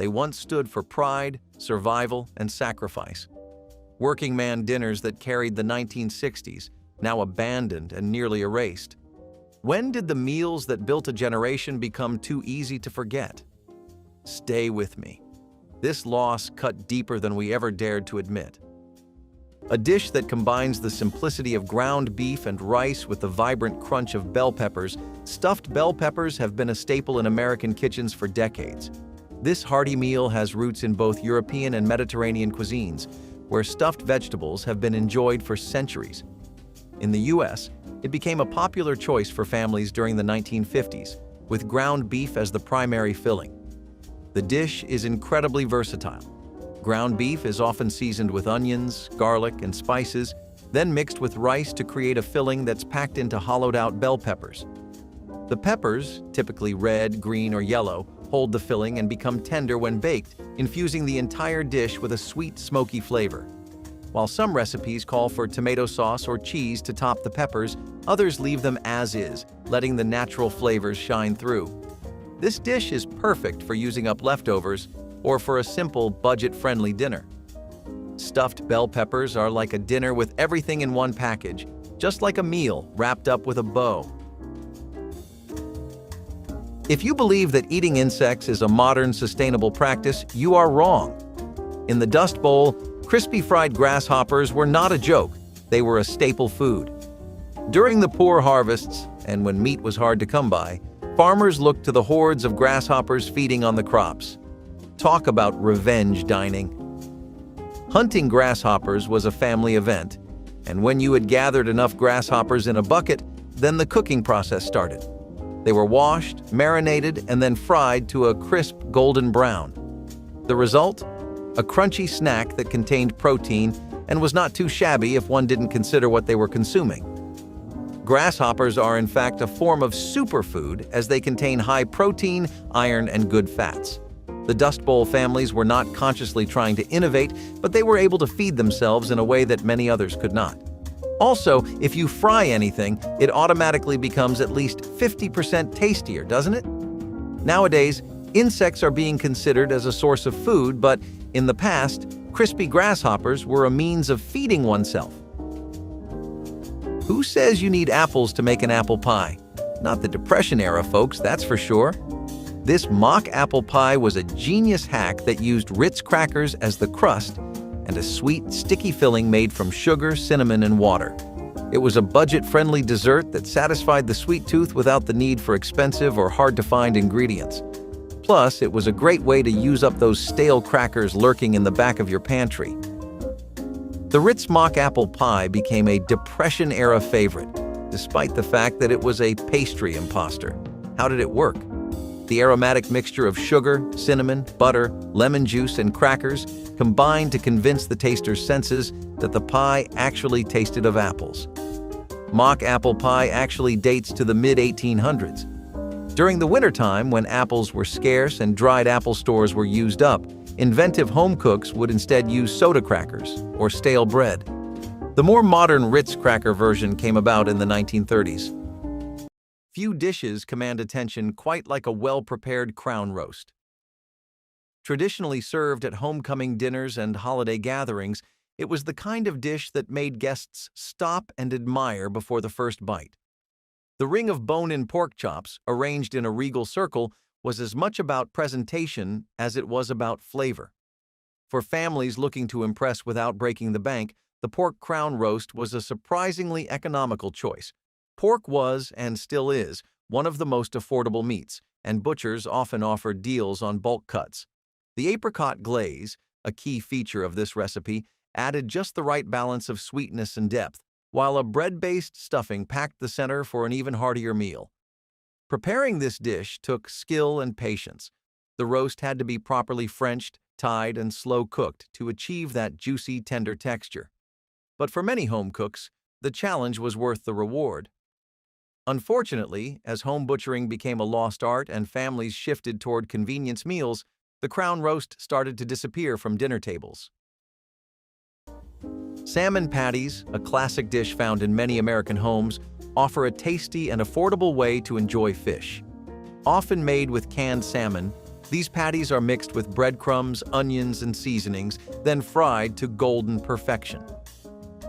They once stood for pride, survival, and sacrifice. Working man dinners that carried the 1960s, now abandoned and nearly erased. When did the meals that built a generation become too easy to forget? Stay with me. This loss cut deeper than we ever dared to admit. A dish that combines the simplicity of ground beef and rice with the vibrant crunch of bell peppers. Stuffed bell peppers have been a staple in American kitchens for decades. This hearty meal has roots in both European and Mediterranean cuisines, where stuffed vegetables have been enjoyed for centuries. In the US, it became a popular choice for families during the 1950s, with ground beef as the primary filling. The dish is incredibly versatile. Ground beef is often seasoned with onions, garlic, and spices, then mixed with rice to create a filling that's packed into hollowed-out bell peppers. The peppers, typically red, green, or yellow, hold the filling and become tender when baked, infusing the entire dish with a sweet, smoky flavor. While some recipes call for tomato sauce or cheese to top the peppers, others leave them as is, letting the natural flavors shine through. This dish is perfect for using up leftovers or for a simple, budget-friendly dinner. Stuffed bell peppers are like a dinner with everything in one package, just like a meal wrapped up with a bow. If you believe that eating insects is a modern, sustainable practice, you are wrong. In the Dust Bowl, crispy fried grasshoppers were not a joke. They were a staple food. During the poor harvests, and when meat was hard to come by, farmers looked to the hordes of grasshoppers feeding on the crops. Talk about revenge dining. Hunting grasshoppers was a family event, and when you had gathered enough grasshoppers in a bucket, then the cooking process started. They were washed, marinated, and then fried to a crisp golden brown. The result? A crunchy snack that contained protein and was not too shabby if one didn't consider what they were consuming. Grasshoppers are in fact a form of superfood as they contain high protein, iron, and good fats. The Dust Bowl families were not consciously trying to innovate, but they were able to feed themselves in a way that many others could not. Also, if you fry anything, it automatically becomes at least 50% tastier, doesn't it? Nowadays, insects are being considered as a source of food, but in the past, crispy grasshoppers were a means of feeding oneself. Who says you need apples to make an apple pie? Not the Depression era, folks, that's for sure. This mock apple pie was a genius hack that used Ritz crackers as the crust and a sweet, sticky filling made from sugar, cinnamon, and water. It was a budget-friendly dessert that satisfied the sweet tooth without the need for expensive or hard-to-find ingredients. Plus, it was a great way to use up those stale crackers lurking in the back of your pantry. The Ritz mock apple pie became a Depression-era favorite, despite the fact that it was a pastry imposter. How did it work? The aromatic mixture of sugar, cinnamon, butter, lemon juice, and crackers combined to convince the taster's senses that the pie actually tasted of apples. Mock apple pie actually dates to the mid-1800s. During the wintertime, when apples were scarce and dried apple stores were used up, inventive home cooks would instead use soda crackers or stale bread. The more modern Ritz cracker version came about in the 1930s. Few dishes command attention quite like a well-prepared crown roast. Traditionally served at homecoming dinners and holiday gatherings, it was the kind of dish that made guests stop and admire before the first bite. The ring of bone-in pork chops, arranged in a regal circle, was as much about presentation as it was about flavor. For families looking to impress without breaking the bank, the pork crown roast was a surprisingly economical choice. Pork was, and still is, one of the most affordable meats, and butchers often offered deals on bulk cuts. The apricot glaze, a key feature of this recipe, added just the right balance of sweetness and depth, while a bread-based stuffing packed the center for an even heartier meal. Preparing this dish took skill and patience. The roast had to be properly Frenched, tied, and slow-cooked to achieve that juicy, tender texture. But for many home cooks, the challenge was worth the reward. Unfortunately, as home butchering became a lost art and families shifted toward convenience meals, the crown roast started to disappear from dinner tables. Salmon patties, a classic dish found in many American homes, offer a tasty and affordable way to enjoy fish. Often made with canned salmon, These patties are mixed with breadcrumbs, onions, and seasonings, then fried to golden perfection.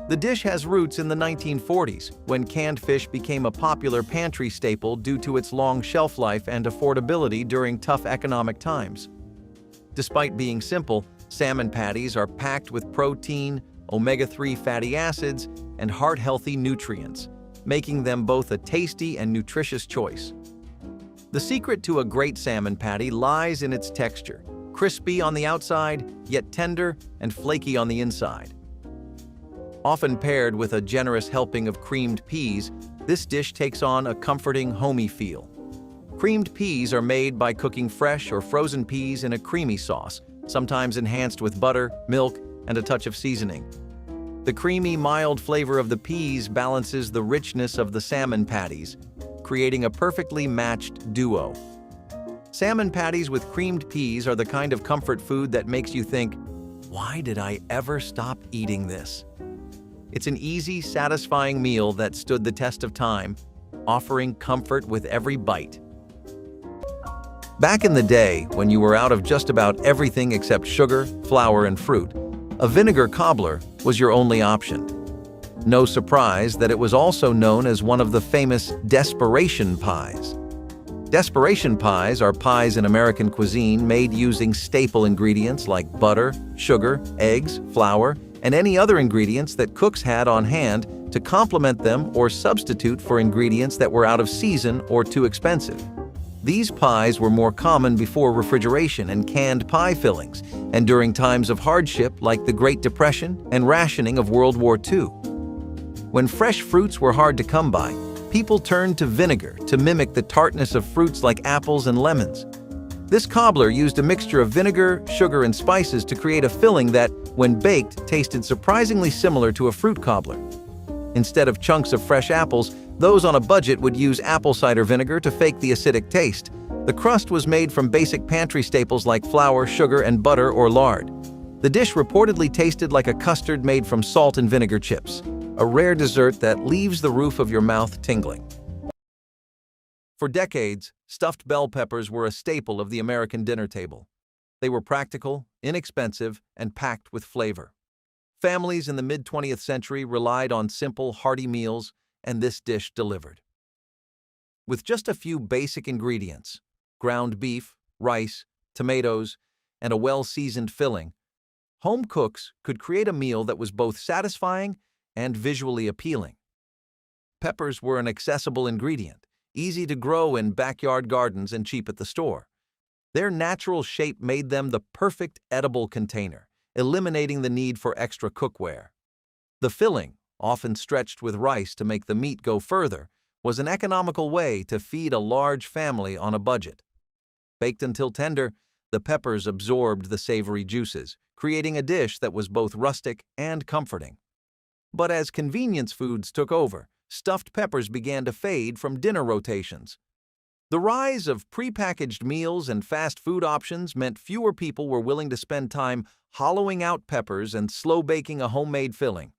The dish has roots in the 1940s, when canned fish became a popular pantry staple due to its long shelf life and affordability during tough economic times. Despite being simple, salmon patties are packed with protein, omega-3 fatty acids, and heart-healthy nutrients, making them both a tasty and nutritious choice. The secret to a great salmon patty lies in its texture, crispy on the outside, yet tender and flaky on the inside. Often paired with a generous helping of creamed peas, this dish takes on a comforting, homey feel. Creamed peas are made by cooking fresh or frozen peas in a creamy sauce, sometimes enhanced with butter, milk, and a touch of seasoning. The creamy, mild flavor of the peas balances the richness of the salmon patties, creating a perfectly matched duo. Salmon patties with creamed peas are the kind of comfort food that makes you think, "Why did I ever stop eating this?" It's an easy, satisfying meal that stood the test of time, offering comfort with every bite. Back in the day, when you were out of just about everything except sugar, flour, and fruit, a vinegar cobbler was your only option. No surprise that it was also known as one of the famous desperation pies. Desperation pies are pies in American cuisine made using staple ingredients like butter, sugar, eggs, flour, and any other ingredients that cooks had on hand to complement them or substitute for ingredients that were out of season or too expensive. These pies were more common before refrigeration and canned pie fillings, and during times of hardship like the Great Depression and rationing of World War II. When fresh fruits were hard to come by, people turned to vinegar to mimic the tartness of fruits like apples and lemons. This cobbler used a mixture of vinegar, sugar, and spices to create a filling that, when baked, tasted surprisingly similar to a fruit cobbler. Instead of chunks of fresh apples, those on a budget would use apple cider vinegar to fake the acidic taste. The crust was made from basic pantry staples like flour, sugar, and butter or lard. The dish reportedly tasted like a custard made from salt and vinegar chips, a rare dessert that leaves the roof of your mouth tingling. For decades, stuffed bell peppers were a staple of the American dinner table. They were practical, inexpensive, and packed with flavor. Families in the mid-20th century relied on simple, hearty meals, and this dish delivered. With just a few basic ingredients, ground beef, rice, tomatoes, and a well-seasoned filling, home cooks could create a meal that was both satisfying and visually appealing. Peppers were an accessible ingredient, easy to grow in backyard gardens and cheap at the store. Their natural shape made them the perfect edible container, eliminating the need for extra cookware. The filling, often stretched with rice to make the meat go further, was an economical way to feed a large family on a budget. Baked until tender, the peppers absorbed the savory juices, creating a dish that was both rustic and comforting. But as convenience foods took over, stuffed peppers began to fade from dinner rotations. The rise of prepackaged meals and fast food options meant fewer people were willing to spend time hollowing out peppers and slow baking a homemade filling.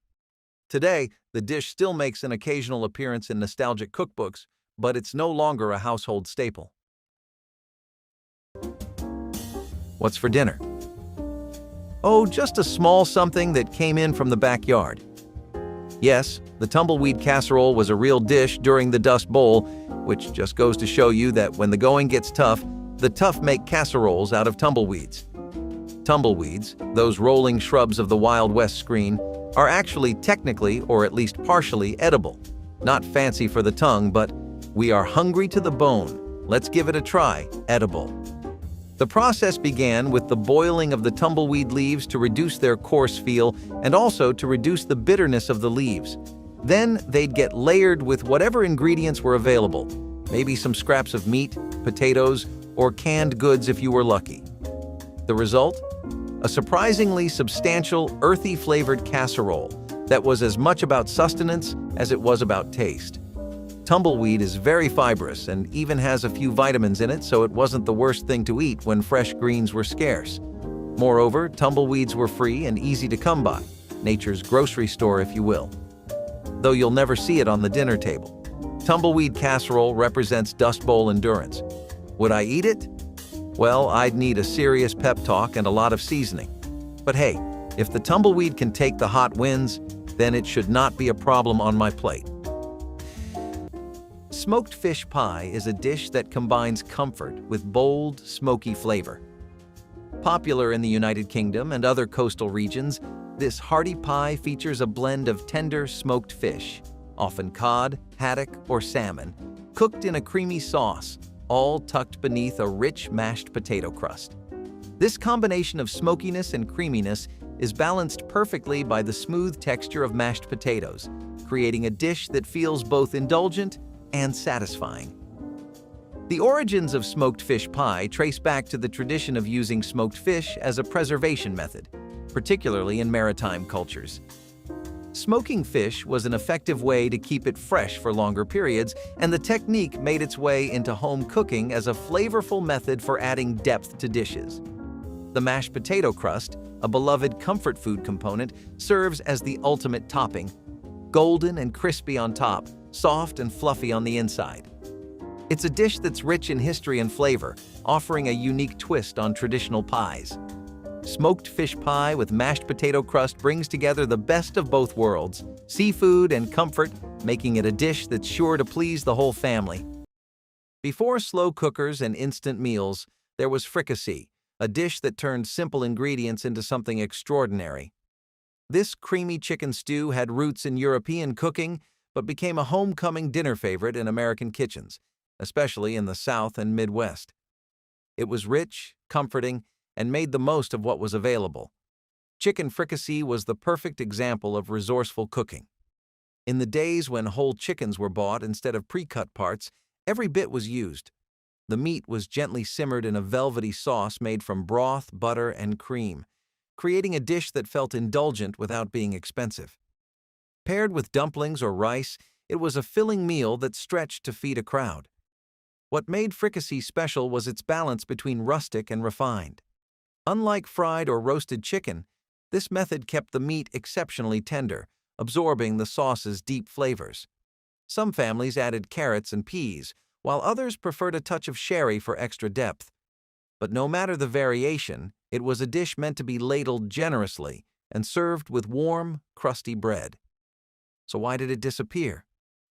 Today, the dish still makes an occasional appearance in nostalgic cookbooks, but it's no longer a household staple. What's for dinner? Oh, just a small something that came in from the backyard. Yes, the tumbleweed casserole was a real dish during the Dust Bowl, which just goes to show you that when the going gets tough, the tough make casseroles out of tumbleweeds. Tumbleweeds, those rolling shrubs of the Wild West screen, are actually technically, or at least partially, edible. Not fancy for the tongue, but we are hungry to the bone. Let's give it a try, edible. The process began with the boiling of the tumbleweed leaves to reduce their coarse feel and also to reduce the bitterness of the leaves. Then they'd get layered with whatever ingredients were available, maybe some scraps of meat, potatoes, or canned goods if you were lucky. The result? A surprisingly substantial, earthy-flavored casserole that was as much about sustenance as it was about taste. Tumbleweed is very fibrous and even has a few vitamins in it, so it wasn't the worst thing to eat when fresh greens were scarce. Moreover, tumbleweeds were free and easy to come by, nature's grocery store, if you will. Though you'll never see it on the dinner table. Tumbleweed casserole represents Dust Bowl endurance. Would I eat it? Well, I'd need a serious pep talk and a lot of seasoning. But hey, if the tumbleweed can take the hot winds, then it should not be a problem on my plate. Smoked fish pie is a dish that combines comfort with bold, smoky flavor. Popular in the United Kingdom and other coastal regions, this hearty pie features a blend of tender smoked fish, often cod, haddock, or salmon, cooked in a creamy sauce, all tucked beneath a rich mashed potato crust. This combination of smokiness and creaminess is balanced perfectly by the smooth texture of mashed potatoes, creating a dish that feels both indulgent and satisfying. The origins of smoked fish pie trace back to the tradition of using smoked fish as a preservation method, particularly in maritime cultures. Smoking fish was an effective way to keep it fresh for longer periods, and the technique made its way into home cooking as a flavorful method for adding depth to dishes. The mashed potato crust, a beloved comfort food component, serves as the ultimate topping, golden and crispy on top, soft and fluffy on the inside. It's a dish that's rich in history and flavor, offering a unique twist on traditional pies. Smoked fish pie with mashed potato crust brings together the best of both worlds, seafood and comfort, making it a dish that's sure to please the whole family. Before slow cookers and instant meals, there was fricassee, a dish that turned simple ingredients into something extraordinary. This creamy chicken stew had roots in European cooking, but became a homecoming dinner favorite in American kitchens, especially in the South and Midwest. It was rich, comforting, and made the most of what was available. Chicken fricassee was the perfect example of resourceful cooking. In the days when whole chickens were bought instead of pre-cut parts, every bit was used. The meat was gently simmered in a velvety sauce made from broth, butter, and cream, creating a dish that felt indulgent without being expensive. Paired with dumplings or rice, it was a filling meal that stretched to feed a crowd. What made fricassee special was its balance between rustic and refined. Unlike fried or roasted chicken, this method kept the meat exceptionally tender, absorbing the sauce's deep flavors. Some families added carrots and peas, while others preferred a touch of sherry for extra depth. But no matter the variation, it was a dish meant to be ladled generously and served with warm, crusty bread. So why did it disappear?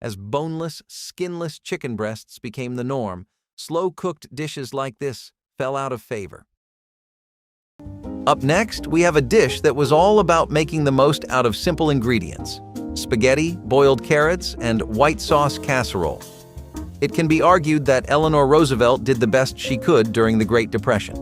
As boneless, skinless chicken breasts became the norm, slow-cooked dishes like this fell out of favor. Up next, we have a dish that was all about making the most out of simple ingredients: spaghetti, boiled carrots, and white sauce casserole. It can be argued that Eleanor Roosevelt did the best she could during the Great Depression.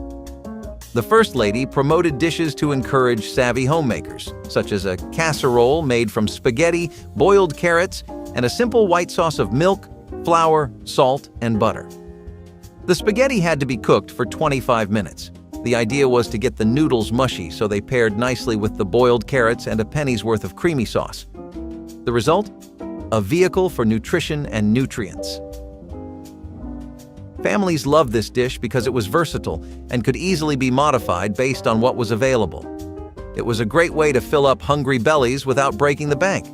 The First Lady promoted dishes to encourage savvy homemakers, such as a casserole made from spaghetti, boiled carrots, and a simple white sauce of milk, flour, salt, and butter. The spaghetti had to be cooked for 25 minutes. The idea was to get the noodles mushy so they paired nicely with the boiled carrots and a penny's worth of creamy sauce. The result? A vehicle for nutrition and nutrients. Families loved this dish because it was versatile and could easily be modified based on what was available. It was a great way to fill up hungry bellies without breaking the bank.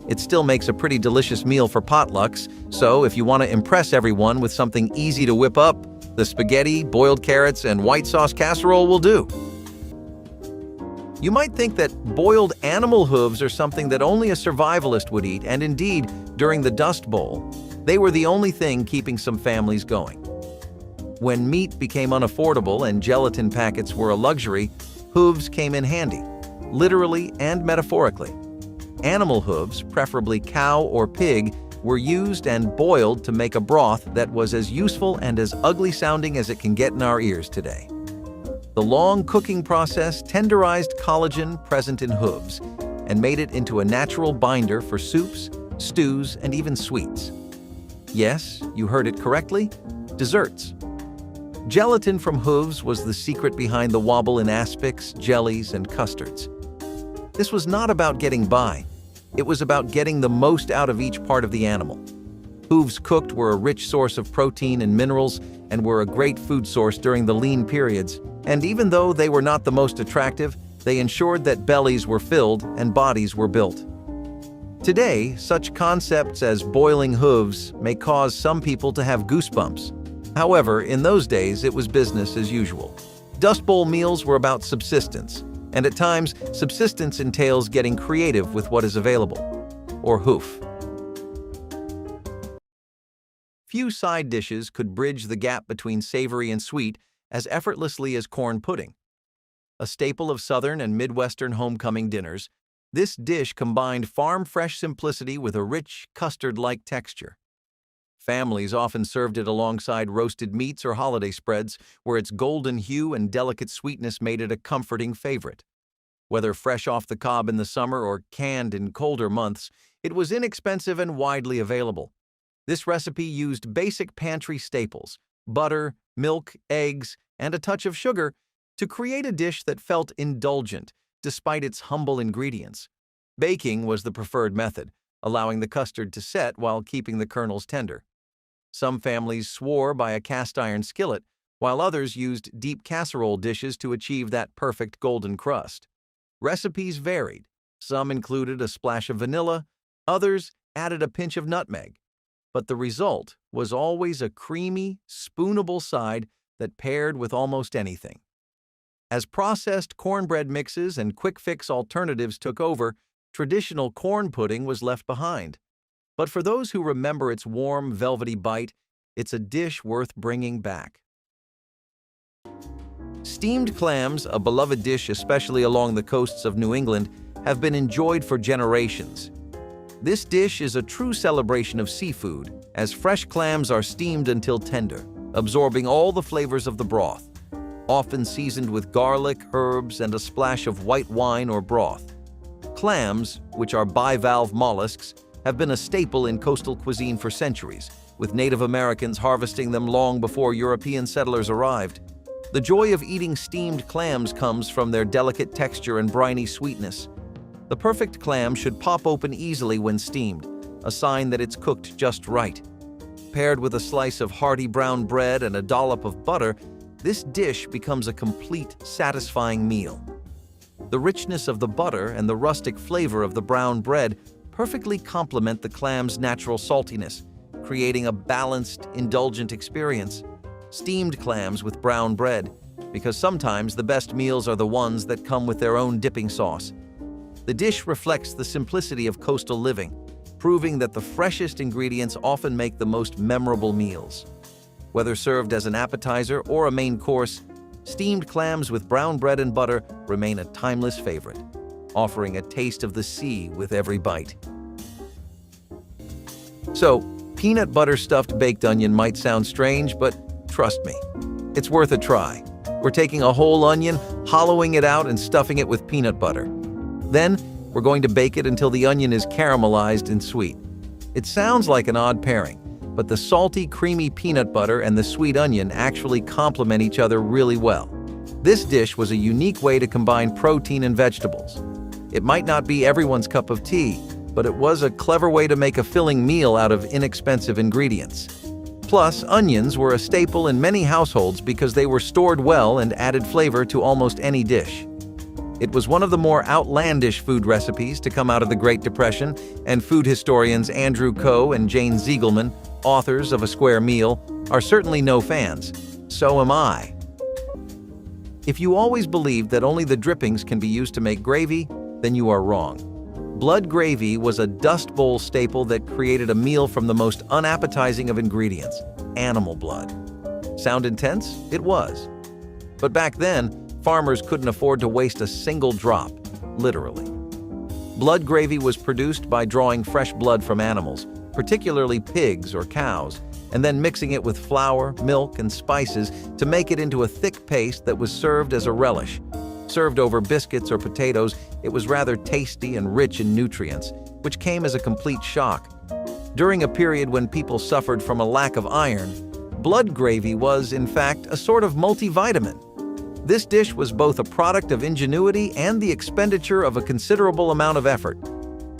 It still makes a pretty delicious meal for potlucks, so if you want to impress everyone with something easy to whip up, the spaghetti, boiled carrots, and white sauce casserole will do. You might think that boiled animal hooves are something that only a survivalist would eat, and indeed, during the Dust Bowl, they were the only thing keeping some families going. When meat became unaffordable and gelatin packets were a luxury, hooves came in handy, literally and metaphorically. Animal hooves, preferably cow or pig, were used and boiled to make a broth that was as useful and as ugly-sounding as it can get in our ears today. The long cooking process tenderized collagen present in hooves and made it into a natural binder for soups, stews, and even sweets. Yes, you heard it correctly, desserts. Gelatin from hooves was the secret behind the wobble in aspics, jellies, and custards. This was not about getting by. It was about getting the most out of each part of the animal. Hooves cooked were a rich source of protein and minerals and were a great food source during the lean periods. And even though they were not the most attractive, they ensured that bellies were filled and bodies were built. Today, such concepts as boiling hooves may cause some people to have goosebumps. However, in those days, it was business as usual. Dust Bowl meals were about subsistence, and at times, subsistence entails getting creative with what is available, or hoof. Few side dishes could bridge the gap between savory and sweet as effortlessly as corn pudding. A staple of Southern and Midwestern homecoming dinners, this dish combined farm-fresh simplicity with a rich, custard-like texture. Families often served it alongside roasted meats or holiday spreads, where its golden hue and delicate sweetness made it a comforting favorite. Whether fresh off the cob in the summer or canned in colder months, it was inexpensive and widely available. This recipe used basic pantry staples, butter, milk, eggs, and a touch of sugar, to create a dish that felt indulgent despite its humble ingredients. Baking was the preferred method, allowing the custard to set while keeping the kernels tender. Some families swore by a cast-iron skillet, while others used deep casserole dishes to achieve that perfect golden crust. Recipes varied. Some included a splash of vanilla, others added a pinch of nutmeg. But the result was always a creamy, spoonable side that paired with almost anything. As processed cornbread mixes and quick-fix alternatives took over, traditional corn pudding was left behind. But for those who remember its warm, velvety bite, it's a dish worth bringing back. Steamed clams, a beloved dish especially along the coasts of New England, have been enjoyed for generations. This dish is a true celebration of seafood, as fresh clams are steamed until tender, absorbing all the flavors of the broth, often seasoned with garlic, herbs, and a splash of white wine or broth. Clams, which are bivalve mollusks, have been a staple in coastal cuisine for centuries, with Native Americans harvesting them long before European settlers arrived. The joy of eating steamed clams comes from their delicate texture and briny sweetness. The perfect clam should pop open easily when steamed, a sign that it's cooked just right. Paired with a slice of hearty brown bread and a dollop of butter, this dish becomes a complete, satisfying meal. The richness of the butter and the rustic flavor of the brown bread perfectly complement the clam's natural saltiness, creating a balanced, indulgent experience. Steamed clams with brown bread, because sometimes the best meals are the ones that come with their own dipping sauce. The dish reflects the simplicity of coastal living, proving that the freshest ingredients often make the most memorable meals. Whether served as an appetizer or a main course, steamed clams with brown bread and butter remain a timeless favorite, offering a taste of the sea with every bite. So, peanut butter stuffed baked onion might sound strange, but trust me, it's worth a try. We're taking a whole onion, hollowing it out and stuffing it with peanut butter. Then, we're going to bake it until the onion is caramelized and sweet. It sounds like an odd pairing, but the salty, creamy peanut butter and the sweet onion actually complement each other really well. This dish was a unique way to combine protein and vegetables. It might not be everyone's cup of tea, but it was a clever way to make a filling meal out of inexpensive ingredients. Plus, onions were a staple in many households because they were stored well and added flavor to almost any dish. It was one of the more outlandish food recipes to come out of the Great Depression, and food historians Andrew Coe and Jane Ziegelman, authors of A Square Meal, are certainly no fans. So am I. If you always believed that only the drippings can be used to make gravy, then you are wrong. Blood gravy was a Dust Bowl staple that created a meal from the most unappetizing of ingredients, animal blood. Sound intense? It was. But back then, farmers couldn't afford to waste a single drop, literally. Blood gravy was produced by drawing fresh blood from animals, particularly pigs or cows, and then mixing it with flour, milk, and spices to make it into a thick paste that was served as a relish. Served over biscuits or potatoes, it was rather tasty and rich in nutrients, which came as a complete shock. During a period when people suffered from a lack of iron, blood gravy was, in fact, a sort of multivitamin. This dish was both a product of ingenuity and the expenditure of a considerable amount of effort.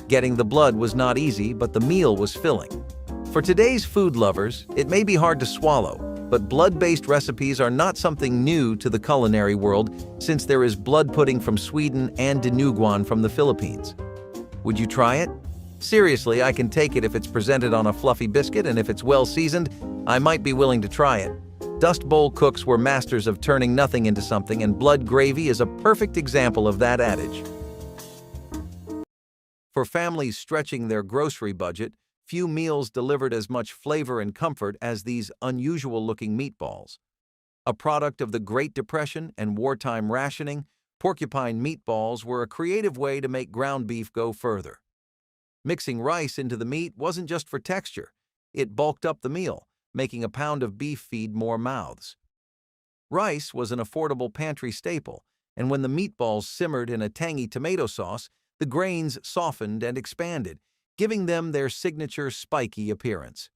Getting the blood was not easy, but the meal was filling. For today's food lovers, it may be hard to swallow, but blood-based recipes are not something new to the culinary world, since there is blood pudding from Sweden and dinuguan from the Philippines. Would you try it? Seriously, I can take it if it's presented on a fluffy biscuit, and if it's well seasoned, I might be willing to try it. Dust Bowl cooks were masters of turning nothing into something, and blood gravy is a perfect example of that adage. For families stretching their grocery budget, few meals delivered as much flavor and comfort as these unusual-looking meatballs. A product of the Great Depression and wartime rationing, Porcupine meatballs were a creative way to make ground beef go further. Mixing rice into the meat wasn't just for texture. It bulked up the meal, making a pound of beef feed more mouths. Rice was an affordable pantry staple, and when the meatballs simmered in a tangy tomato sauce, the grains softened and expanded, giving them their signature spiky appearance.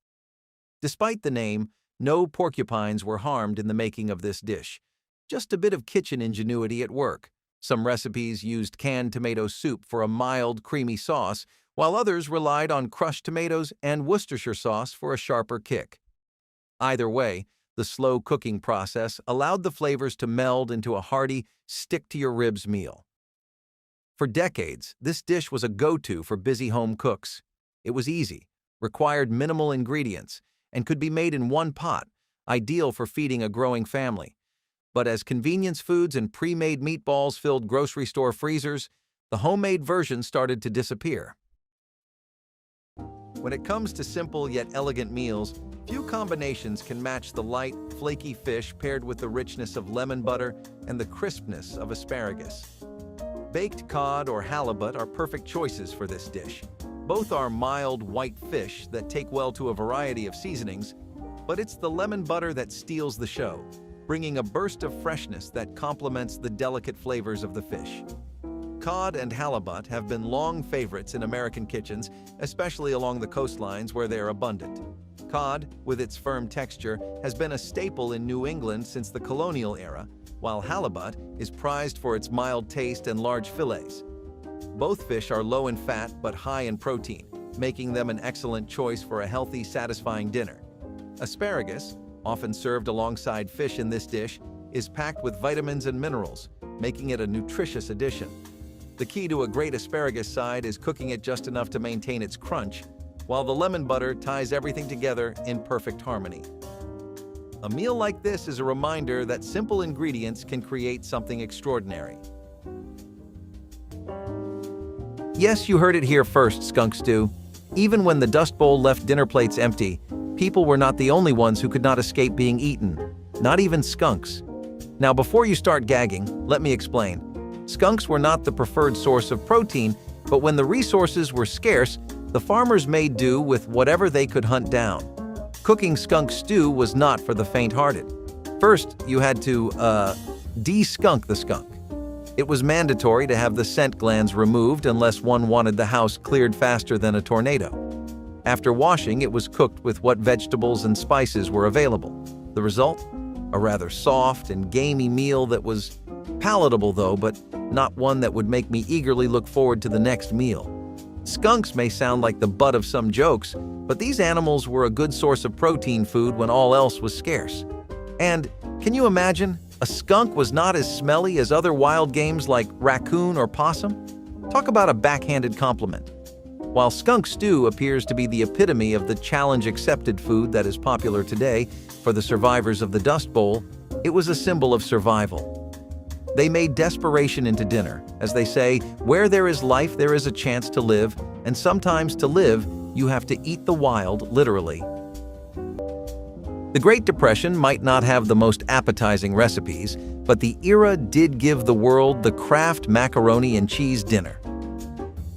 Despite the name, no porcupines were harmed in the making of this dish. Just a bit of kitchen ingenuity at work. Some recipes used canned tomato soup for a mild, creamy sauce, while others relied on crushed tomatoes and Worcestershire sauce for a sharper kick. Either way, the slow cooking process allowed the flavors to meld into a hearty, stick-to-your-ribs meal. For decades, this dish was a go-to for busy home cooks. It was easy, required minimal ingredients, and could be made in one pot, ideal for feeding a growing family. But as convenience foods and pre-made meatballs filled grocery store freezers, the homemade version started to disappear. When it comes to simple yet elegant meals, few combinations can match the light, flaky fish paired with the richness of lemon butter and the crispness of asparagus. Baked cod or halibut are perfect choices for this dish. Both are mild white fish that take well to a variety of seasonings, but it's the lemon butter that steals the show, bringing a burst of freshness that complements the delicate flavors of the fish. Cod and halibut have been long favorites in American kitchens, especially along the coastlines where they are abundant. Cod, with its firm texture, has been a staple in New England since the colonial era, while halibut is prized for its mild taste and large fillets. Both fish are low in fat but high in protein, making them an excellent choice for a healthy, satisfying dinner. Asparagus, often served alongside fish in this dish, is packed with vitamins and minerals, making it a nutritious addition. The key to a great asparagus side is cooking it just enough to maintain its crunch, while the lemon butter ties everything together in perfect harmony. A meal like this is a reminder that simple ingredients can create something extraordinary. Yes, you heard it here first, Skunk Stew. Even when the Dust Bowl left dinner plates empty, people were not the only ones who could not escape being eaten, not even skunks. Now, before you start gagging, let me explain. Skunks were not the preferred source of protein, but when the resources were scarce, the farmers made do with whatever they could hunt down. Cooking skunk stew was not for the faint-hearted. First, you had to, de-skunk the skunk. It was mandatory to have the scent glands removed unless one wanted the house cleared faster than a tornado. After washing, it was cooked with what vegetables and spices were available. The result? A rather soft and gamey meal that was palatable though, but not one that would make me eagerly look forward to the next meal. Skunks may sound like the butt of some jokes, but these animals were a good source of protein food when all else was scarce. And can you imagine? A skunk was not as smelly as other wild games like raccoon or possum. Talk about a backhanded compliment. While skunk stew appears to be the epitome of the challenge-accepted food that is popular today for the survivors of the Dust Bowl, it was a symbol of survival. They made desperation into dinner. As they say, where there is life, there is a chance to live, and sometimes to live, you have to eat the wild, literally. The Great Depression might not have the most appetizing recipes, but the era did give the world the Kraft macaroni and cheese dinner.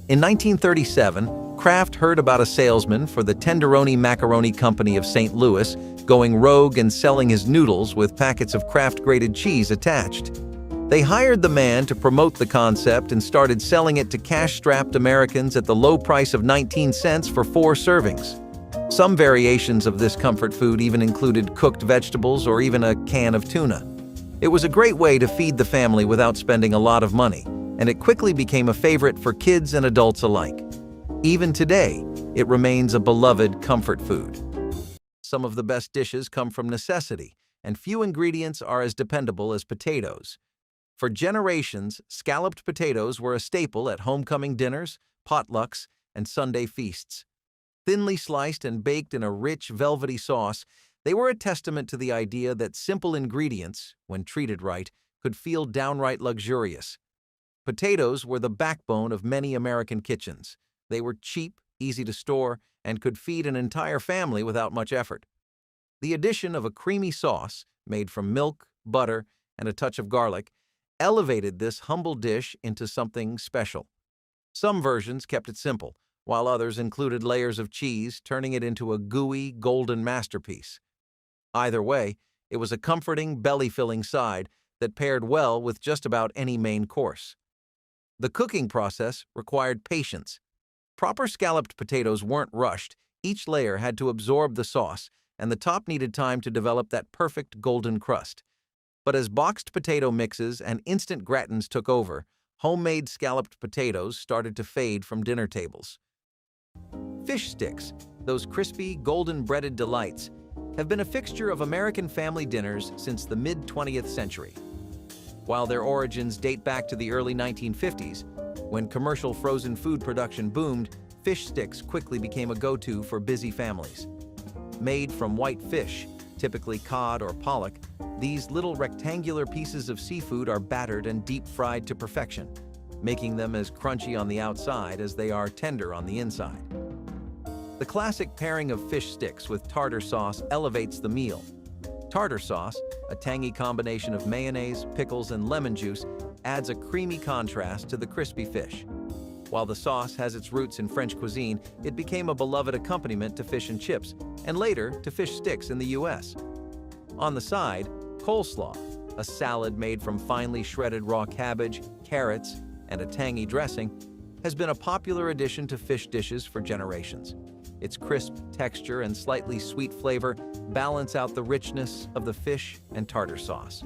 In 1937, Kraft heard about a salesman for the Tenderoni Macaroni Company of St. Louis going rogue and selling his noodles with packets of Kraft grated cheese attached. They hired the man to promote the concept and started selling it to cash-strapped Americans at the low price of 19 cents for 4 servings. Some variations of this comfort food even included cooked vegetables or even a can of tuna. It was a great way to feed the family without spending a lot of money, and it quickly became a favorite for kids and adults alike. Even today, it remains a beloved comfort food. Some of the best dishes come from necessity, and few ingredients are as dependable as potatoes. For generations, scalloped potatoes were a staple at homecoming dinners, potlucks, and Sunday feasts. Thinly sliced and baked in a rich, velvety sauce, They were a testament to the idea that simple ingredients, when treated right, could feel downright luxurious. Potatoes were the backbone of many American kitchens. They were cheap, easy to store, and could feed an entire family without much effort. The addition of a creamy sauce, made from milk, butter, and a touch of garlic, elevated this humble dish into something special. Some versions kept it simple, while others included layers of cheese, turning it into a gooey, golden masterpiece. Either way, it was a comforting, belly-filling side that paired well with just about any main course. The cooking process required patience. Proper scalloped potatoes weren't rushed. Each layer had to absorb the sauce, and the top needed time to develop that perfect golden crust. But as boxed potato mixes and instant gratins took over, homemade scalloped potatoes started to fade from dinner tables. Fish sticks, those crispy, golden-breaded delights, have been a fixture of American family dinners since the mid-20th century. While their origins date back to the early 1950s, when commercial frozen food production boomed, fish sticks quickly became a go-to for busy families. Made from white fish, typically cod or pollock, these little rectangular pieces of seafood are battered and deep-fried to perfection, making them as crunchy on the outside as they are tender on the inside. The classic pairing of fish sticks with tartar sauce elevates the meal. Tartar sauce, a tangy combination of mayonnaise, pickles, and lemon juice, adds a creamy contrast to the crispy fish. While the sauce has its roots in French cuisine, it became a beloved accompaniment to fish and chips, and later to fish sticks in the U.S. On the side, coleslaw, a salad made from finely shredded raw cabbage, carrots, and a tangy dressing, has been a popular addition to fish dishes for generations. Its crisp texture and slightly sweet flavor balance out the richness of the fish and tartar sauce.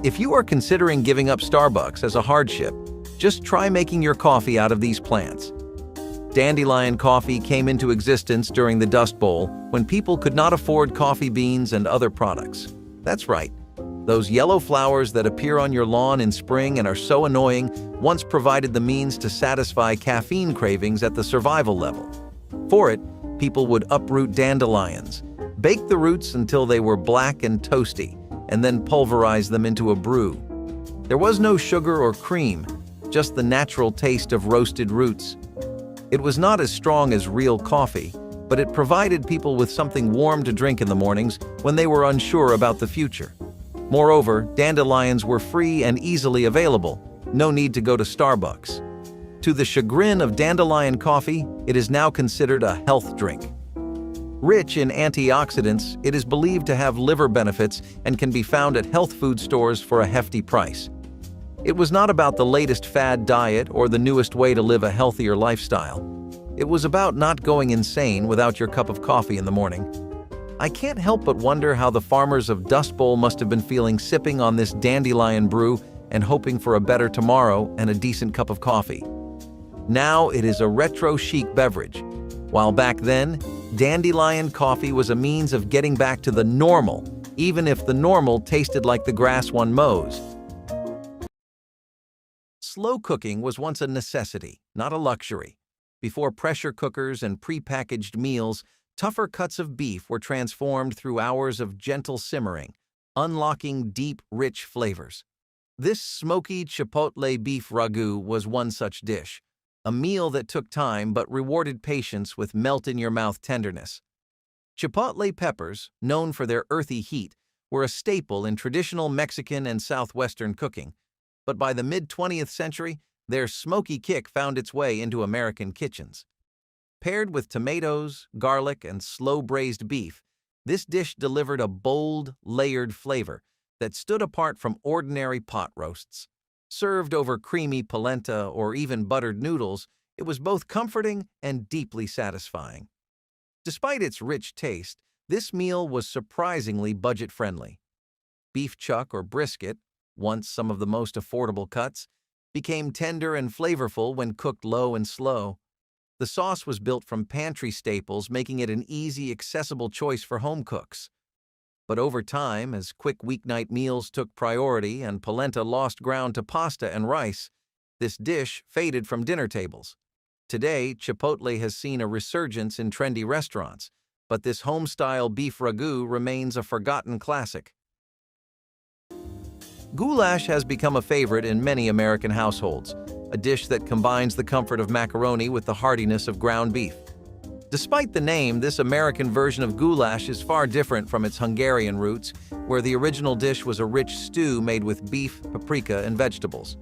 If you are considering giving up Starbucks as a hardship, just try making your coffee out of these plants. Dandelion coffee came into existence during the Dust Bowl when people could not afford coffee beans and other products. That's right, those yellow flowers that appear on your lawn in spring and are so annoying once provided the means to satisfy caffeine cravings at the survival level. For it, people would uproot dandelions, bake the roots until they were black and toasty, and then pulverize them into a brew. There was no sugar or cream, just the natural taste of roasted roots. It was not as strong as real coffee, but it provided people with something warm to drink in the mornings when they were unsure about the future. Moreover, dandelions were free and easily available, no need to go to Starbucks. To the chagrin of dandelion coffee, it is now considered a health drink. Rich in antioxidants, it is believed to have liver benefits and can be found at health food stores for a hefty price. It was not about the latest fad diet or the newest way to live a healthier lifestyle. It was about not going insane without your cup of coffee in the morning. I can't help but wonder how the farmers of Dust Bowl must have been feeling sipping on this dandelion brew and hoping for a better tomorrow and a decent cup of coffee. Now it is a retro chic beverage, while back then, dandelion coffee was a means of getting back to the normal, even if the normal tasted like the grass one mows. Slow cooking was once a necessity, not a luxury. Before pressure cookers and pre-packaged meals, tougher cuts of beef were transformed through hours of gentle simmering, unlocking deep, rich flavors. This smoky Chipotle beef ragu was one such dish, a meal that took time but rewarded patience with melt-in-your-mouth tenderness. Chipotle peppers, known for their earthy heat, were a staple in traditional Mexican and Southwestern cooking, but by the mid-20th century, their smoky kick found its way into American kitchens. Paired with tomatoes, garlic, and slow-braised beef, this dish delivered a bold, layered flavor that stood apart from ordinary pot roasts. Served over creamy polenta or even buttered noodles, it was both comforting and deeply satisfying. Despite its rich taste, this meal was surprisingly budget-friendly. Beef chuck or brisket, once some of the most affordable cuts, became tender and flavorful when cooked low and slow. The sauce was built from pantry staples, making it an easy, accessible choice for home cooks. But over time, as quick weeknight meals took priority and polenta lost ground to pasta and rice, this dish faded from dinner tables. Today, Chipotle has seen a resurgence in trendy restaurants, but this home-style beef ragu remains a forgotten classic. Goulash has become a favorite in many American households, a dish that combines the comfort of macaroni with the heartiness of ground beef. Despite the name, this American version of goulash is far different from its Hungarian roots, where the original dish was a rich stew made with beef, paprika, and vegetables.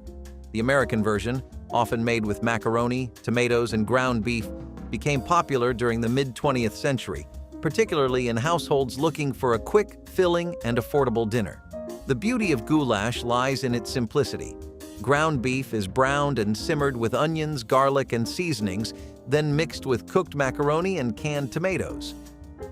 The American version, often made with macaroni, tomatoes, and ground beef, became popular during the mid-20th century, particularly in households looking for a quick, filling, and affordable dinner. The beauty of goulash lies in its simplicity. Ground beef is browned and simmered with onions, garlic, and seasonings, then mixed with cooked macaroni and canned tomatoes.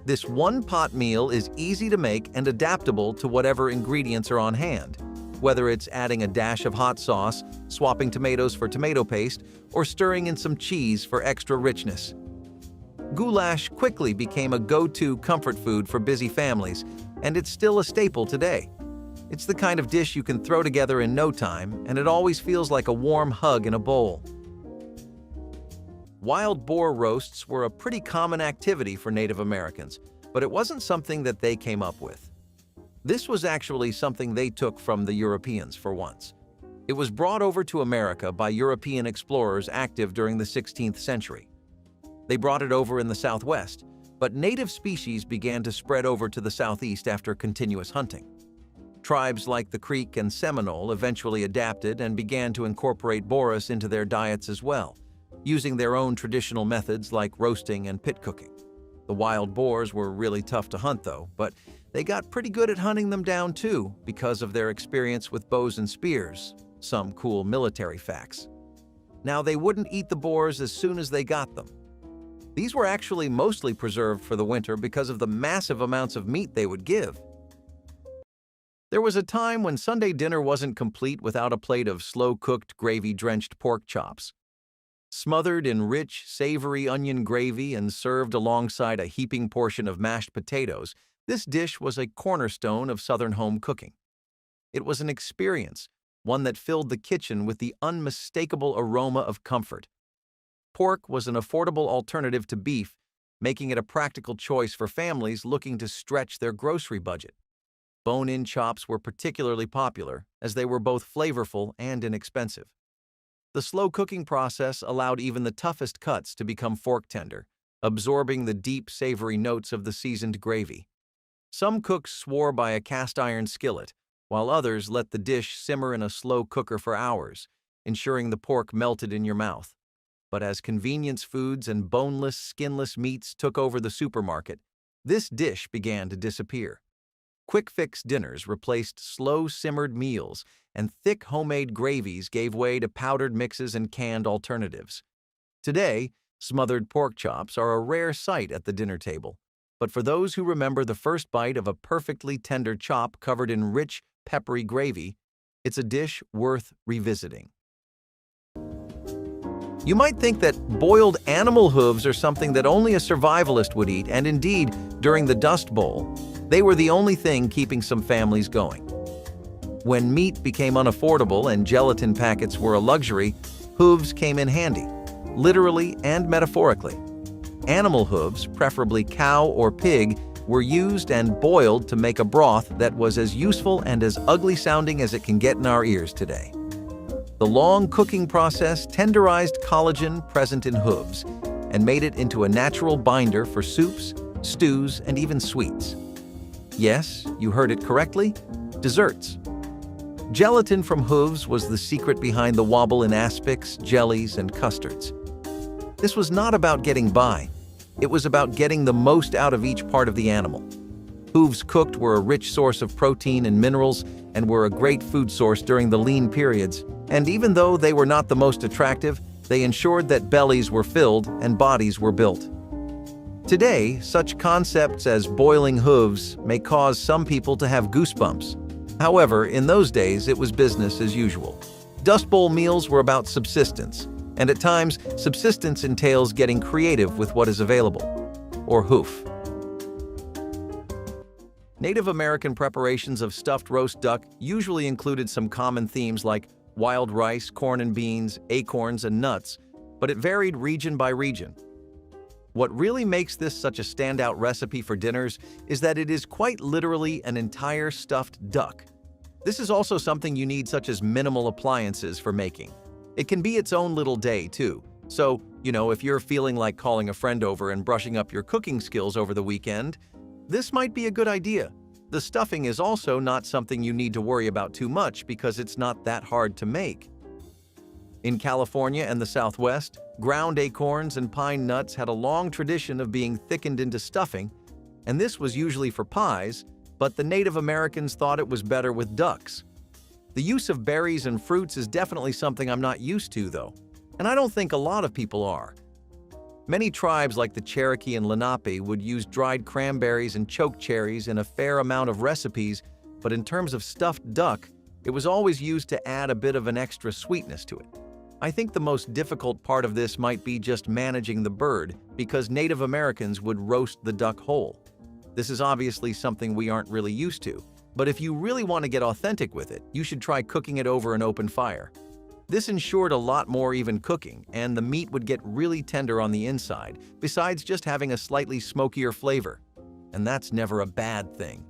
This one-pot meal is easy to make and adaptable to whatever ingredients are on hand, whether it's adding a dash of hot sauce, swapping tomatoes for tomato paste, or stirring in some cheese for extra richness. Goulash quickly became a go-to comfort food for busy families, and it's still a staple today. It's the kind of dish you can throw together in no time, and it always feels like a warm hug in a bowl. Wild boar roasts were a pretty common activity for Native Americans, but it wasn't something that they came up with. This was actually something they took from the Europeans for once. It was brought over to America by European explorers active during the 16th century. They brought it over in the Southwest, but native species began to spread over to the Southeast after continuous hunting. Tribes like the Creek and Seminole eventually adapted and began to incorporate boars into their diets as well, using their own traditional methods like roasting and pit cooking. The wild boars were really tough to hunt though, but they got pretty good at hunting them down too because of their experience with bows and spears. Some cool military facts. Now, they wouldn't eat the boars as soon as they got them. These were actually mostly preserved for the winter because of the massive amounts of meat they would give. There was a time when Sunday dinner wasn't complete without a plate of slow-cooked, gravy-drenched pork chops. Smothered in rich, savory onion gravy and served alongside a heaping portion of mashed potatoes, this dish was a cornerstone of Southern home cooking. It was an experience, one that filled the kitchen with the unmistakable aroma of comfort. Pork was an affordable alternative to beef, making it a practical choice for families looking to stretch their grocery budget. Bone-in chops were particularly popular, as they were both flavorful and inexpensive. The slow cooking process allowed even the toughest cuts to become fork tender, absorbing the deep, savory notes of the seasoned gravy. Some cooks swore by a cast-iron skillet, while others let the dish simmer in a slow cooker for hours, ensuring the pork melted in your mouth. But as convenience foods and boneless, skinless meats took over the supermarket, this dish began to disappear. Quick-fix dinners replaced slow-simmered meals, and thick homemade gravies gave way to powdered mixes and canned alternatives. Today, smothered pork chops are a rare sight at the dinner table, but for those who remember the first bite of a perfectly tender chop covered in rich, peppery gravy, it's a dish worth revisiting. You might think that boiled animal hooves are something that only a survivalist would eat, and indeed, during the Dust Bowl, they were the only thing keeping some families going. When meat became unaffordable and gelatin packets were a luxury, hooves came in handy, literally and metaphorically. Animal hooves, preferably cow or pig, were used and boiled to make a broth that was as useful and as ugly-sounding as it can get in our ears today. The long cooking process tenderized collagen present in hooves and made it into a natural binder for soups, stews, and even sweets. Yes, you heard it correctly, desserts. Gelatin from hooves was the secret behind the wobble in aspics, jellies, and custards. This was not about getting by. It was about getting the most out of each part of the animal. Hooves cooked were a rich source of protein and minerals and were a great food source during the lean periods, and even though they were not the most attractive, they ensured that bellies were filled and bodies were built. Today, such concepts as boiling hooves may cause some people to have goosebumps. However, in those days, it was business as usual. Dust Bowl meals were about subsistence, and at times, subsistence entails getting creative with what is available, or hoof. Native American preparations of stuffed roast duck usually included some common themes like wild rice, corn and beans, acorns, and nuts, but it varied region by region. What really makes this such a standout recipe for dinners is that it is quite literally an entire stuffed duck. This is also something you need such as minimal appliances for making. It can be its own little day too. So, if you're feeling like calling a friend over and brushing up your cooking skills over the weekend, this might be a good idea. The stuffing is also not something you need to worry about too much because it's not that hard to make. In California and the Southwest, ground acorns and pine nuts had a long tradition of being thickened into stuffing, and this was usually for pies, but the Native Americans thought it was better with ducks. The use of berries and fruits is definitely something I'm not used to, though, and I don't think a lot of people are. Many tribes like the Cherokee and Lenape would use dried cranberries and choke cherries in a fair amount of recipes, but in terms of stuffed duck, it was always used to add a bit of an extra sweetness to it. I think the most difficult part of this might be just managing the bird, because Native Americans would roast the duck whole. This is obviously something we aren't really used to, but if you really want to get authentic with it, you should try cooking it over an open fire. This ensured a lot more even cooking, and the meat would get really tender on the inside, besides just having a slightly smokier flavor. And that's never a bad thing.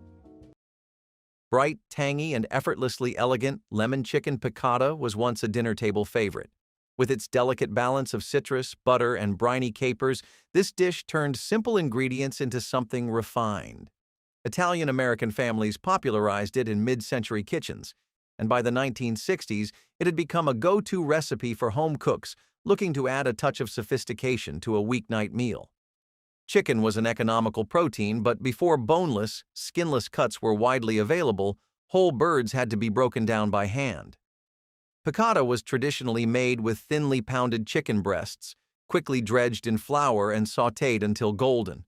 Bright, tangy, and effortlessly elegant lemon chicken piccata was once a dinner table favorite. With its delicate balance of citrus, butter, and briny capers, this dish turned simple ingredients into something refined. Italian-American families popularized it in mid-century kitchens, and by the 1960s, it had become a go-to recipe for home cooks looking to add a touch of sophistication to a weeknight meal. Chicken was an economical protein, but before boneless, skinless cuts were widely available, whole birds had to be broken down by hand. Piccata was traditionally made with thinly pounded chicken breasts, quickly dredged in flour and sautéed until golden.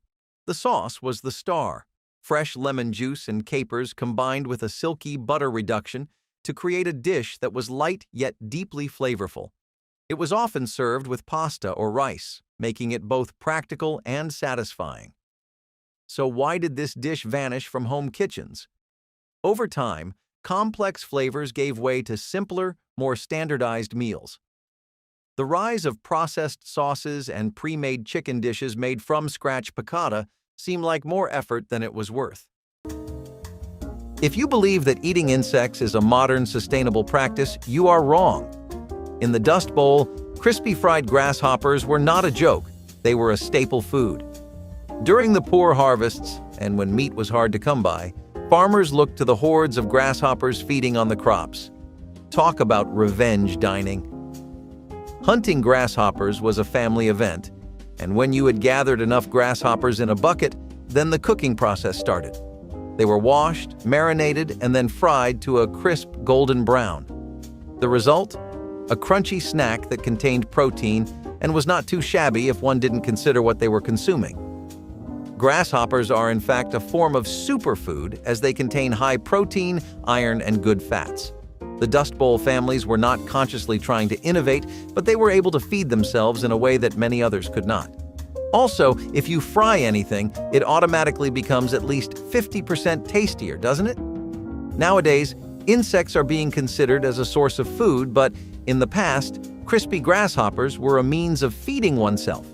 The sauce was the star. Fresh lemon juice and capers combined with a silky butter reduction to create a dish that was light yet deeply flavorful. It was often served with pasta or rice, making it both practical and satisfying. So why did this dish vanish from home kitchens? Over time, complex flavors gave way to simpler, more standardized meals. The rise of processed sauces and pre-made chicken dishes made from scratch piccata seemed like more effort than it was worth. If you believe that eating insects is a modern, sustainable practice, you are wrong. In the Dust Bowl, crispy fried grasshoppers were not a joke. They were a staple food. During the poor harvests, and when meat was hard to come by, farmers looked to the hordes of grasshoppers feeding on the crops. Talk about revenge dining. Hunting grasshoppers was a family event, and when you had gathered enough grasshoppers in a bucket, then the cooking process started. They were washed, marinated, and then fried to a crisp golden brown. The result? A crunchy snack that contained protein and was not too shabby if one didn't consider what they were consuming. Grasshoppers are in fact a form of superfood as they contain high protein, iron, and good fats. The Dust Bowl families were not consciously trying to innovate, but they were able to feed themselves in a way that many others could not. Also, if you fry anything, it automatically becomes at least 50% tastier, doesn't it? Nowadays, insects are being considered as a source of food, but in the past, crispy grasshoppers were a means of feeding oneself.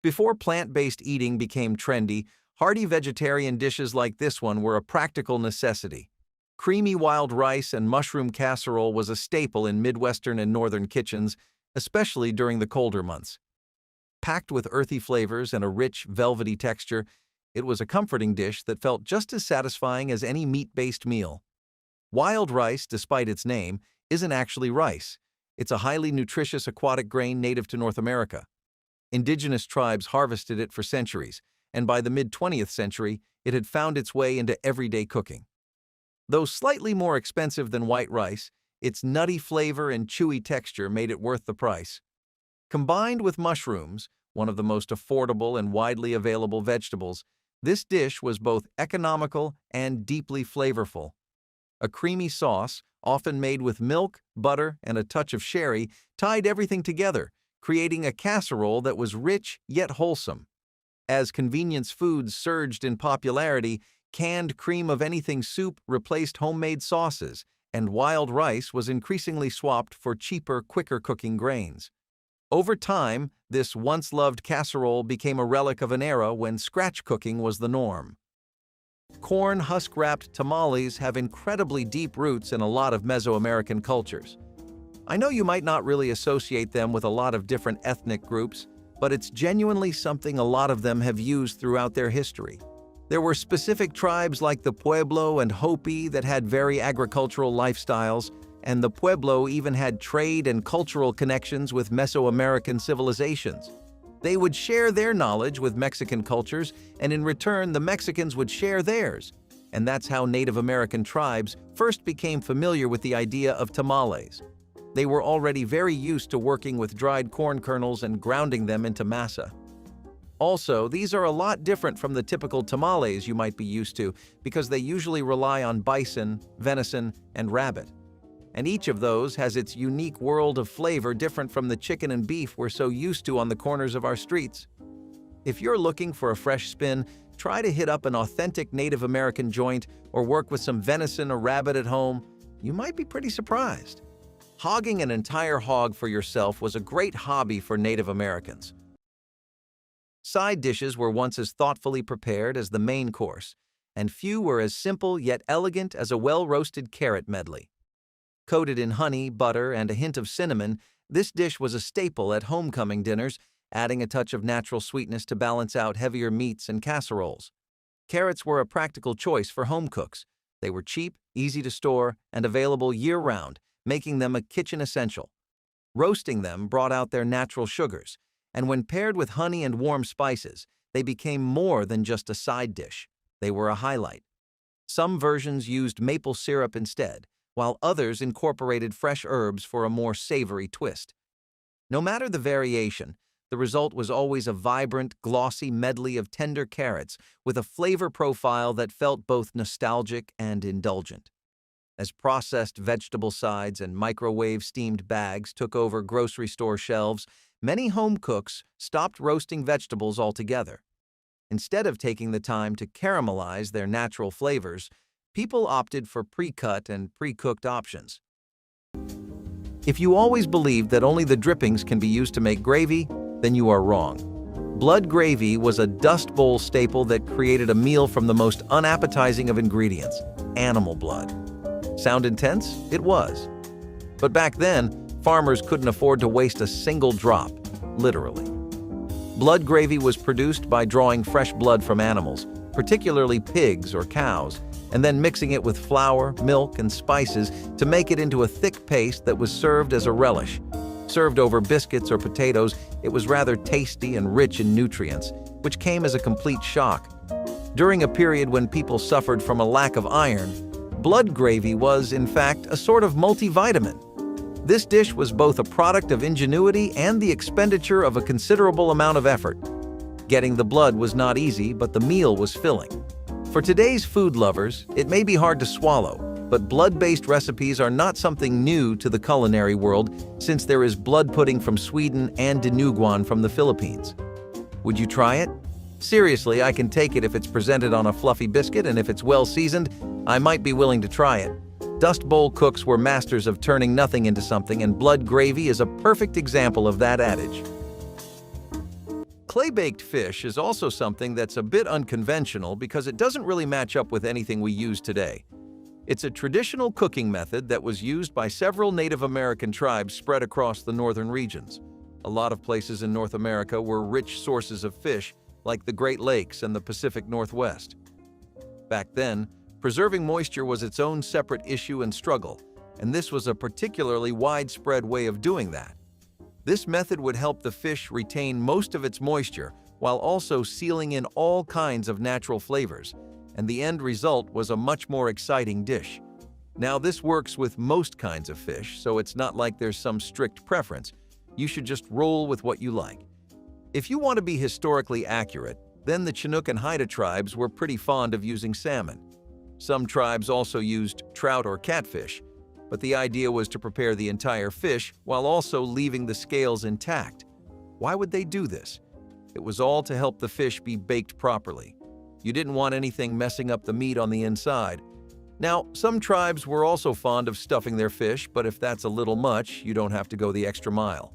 Before plant-based eating became trendy, hearty vegetarian dishes like this one were a practical necessity. Creamy wild rice and mushroom casserole was a staple in Midwestern and Northern kitchens, especially during the colder months. Packed with earthy flavors and a rich, velvety texture, it was a comforting dish that felt just as satisfying as any meat-based meal. Wild rice, despite its name, isn't actually rice. It's a highly nutritious aquatic grain native to North America. Indigenous tribes harvested it for centuries, and by the mid-20th century, it had found its way into everyday cooking. Though slightly more expensive than white rice, its nutty flavor and chewy texture made it worth the price. Combined with mushrooms, one of the most affordable and widely available vegetables, this dish was both economical and deeply flavorful. A creamy sauce, often made with milk, butter, and a touch of sherry, tied everything together, creating a casserole that was rich yet wholesome. As convenience foods surged in popularity, canned cream of anything soup replaced homemade sauces, and wild rice was increasingly swapped for cheaper, quicker cooking grains. Over time, this once-loved casserole became a relic of an era when scratch cooking was the norm. Corn husk-wrapped tamales have incredibly deep roots in a lot of Mesoamerican cultures. I know you might not really associate them with a lot of different ethnic groups, but it's genuinely something a lot of them have used throughout their history. There were specific tribes like the Pueblo and Hopi that had very agricultural lifestyles, and the Pueblo even had trade and cultural connections with Mesoamerican civilizations. They would share their knowledge with Mexican cultures, and in return, the Mexicans would share theirs. And that's how Native American tribes first became familiar with the idea of tamales. They were already very used to working with dried corn kernels and grounding them into masa. Also, these are a lot different from the typical tamales you might be used to because they usually rely on bison, venison, and rabbit. And each of those has its unique world of flavor different from the chicken and beef we're so used to on the corners of our streets. If you're looking for a fresh spin, try to hit up an authentic Native American joint or work with some venison or rabbit at home. You might be pretty surprised. Hogging an entire hog for yourself was a great hobby for Native Americans. Side dishes were once as thoughtfully prepared as the main course, and few were as simple yet elegant as a well-roasted carrot medley. Coated in honey, butter, and a hint of cinnamon, this dish was a staple at homecoming dinners, adding a touch of natural sweetness to balance out heavier meats and casseroles. Carrots were a practical choice for home cooks. They were cheap, easy to store, and available year-round, making them a kitchen essential. Roasting them brought out their natural sugars, and when paired with honey and warm spices, they became more than just a side dish. They were a highlight. Some versions used maple syrup instead, while others incorporated fresh herbs for a more savory twist. No matter the variation, the result was always a vibrant, glossy medley of tender carrots with a flavor profile that felt both nostalgic and indulgent. As processed vegetable sides and microwave-steamed bags took over grocery store shelves, many home cooks stopped roasting vegetables altogether. Instead of taking the time to caramelize their natural flavors, people opted for pre-cut and pre-cooked options. If you always believed that only the drippings can be used to make gravy, then you are wrong. Blood gravy was a Dust Bowl staple that created a meal from the most unappetizing of ingredients, animal blood. Sound intense? It was. But back then, farmers couldn't afford to waste a single drop, literally. Blood gravy was produced by drawing fresh blood from animals, particularly pigs or cows, and then mixing it with flour, milk, and spices to make it into a thick paste that was served as a relish. Served over biscuits or potatoes, it was rather tasty and rich in nutrients, which came as a complete shock. During a period when people suffered from a lack of iron, blood gravy was, in fact, a sort of multivitamin. This dish was both a product of ingenuity and the expenditure of a considerable amount of effort. Getting the blood was not easy, but the meal was filling. For today's food lovers, it may be hard to swallow, but blood-based recipes are not something new to the culinary world since there is blood pudding from Sweden and dinuguan from the Philippines. Would you try it? Seriously, I can take it if it's presented on a fluffy biscuit, and if it's well seasoned, I might be willing to try it. Dust Bowl cooks were masters of turning nothing into something, and blood gravy is a perfect example of that adage. Clay-baked fish is also something that's a bit unconventional because it doesn't really match up with anything we use today. It's a traditional cooking method that was used by several Native American tribes spread across the northern regions. A lot of places in North America were rich sources of fish, like the Great Lakes and the Pacific Northwest. Back then, preserving moisture was its own separate issue and struggle, and this was a particularly widespread way of doing that. This method would help the fish retain most of its moisture while also sealing in all kinds of natural flavors, and the end result was a much more exciting dish. Now, this works with most kinds of fish, so it's not like there's some strict preference. You should just roll with what you like. If you want to be historically accurate, then the Chinook and Haida tribes were pretty fond of using salmon. Some tribes also used trout or catfish, but the idea was to prepare the entire fish while also leaving the scales intact. Why would they do this? It was all to help the fish be baked properly. You didn't want anything messing up the meat on the inside. Now, some tribes were also fond of stuffing their fish, but if that's a little much, you don't have to go the extra mile.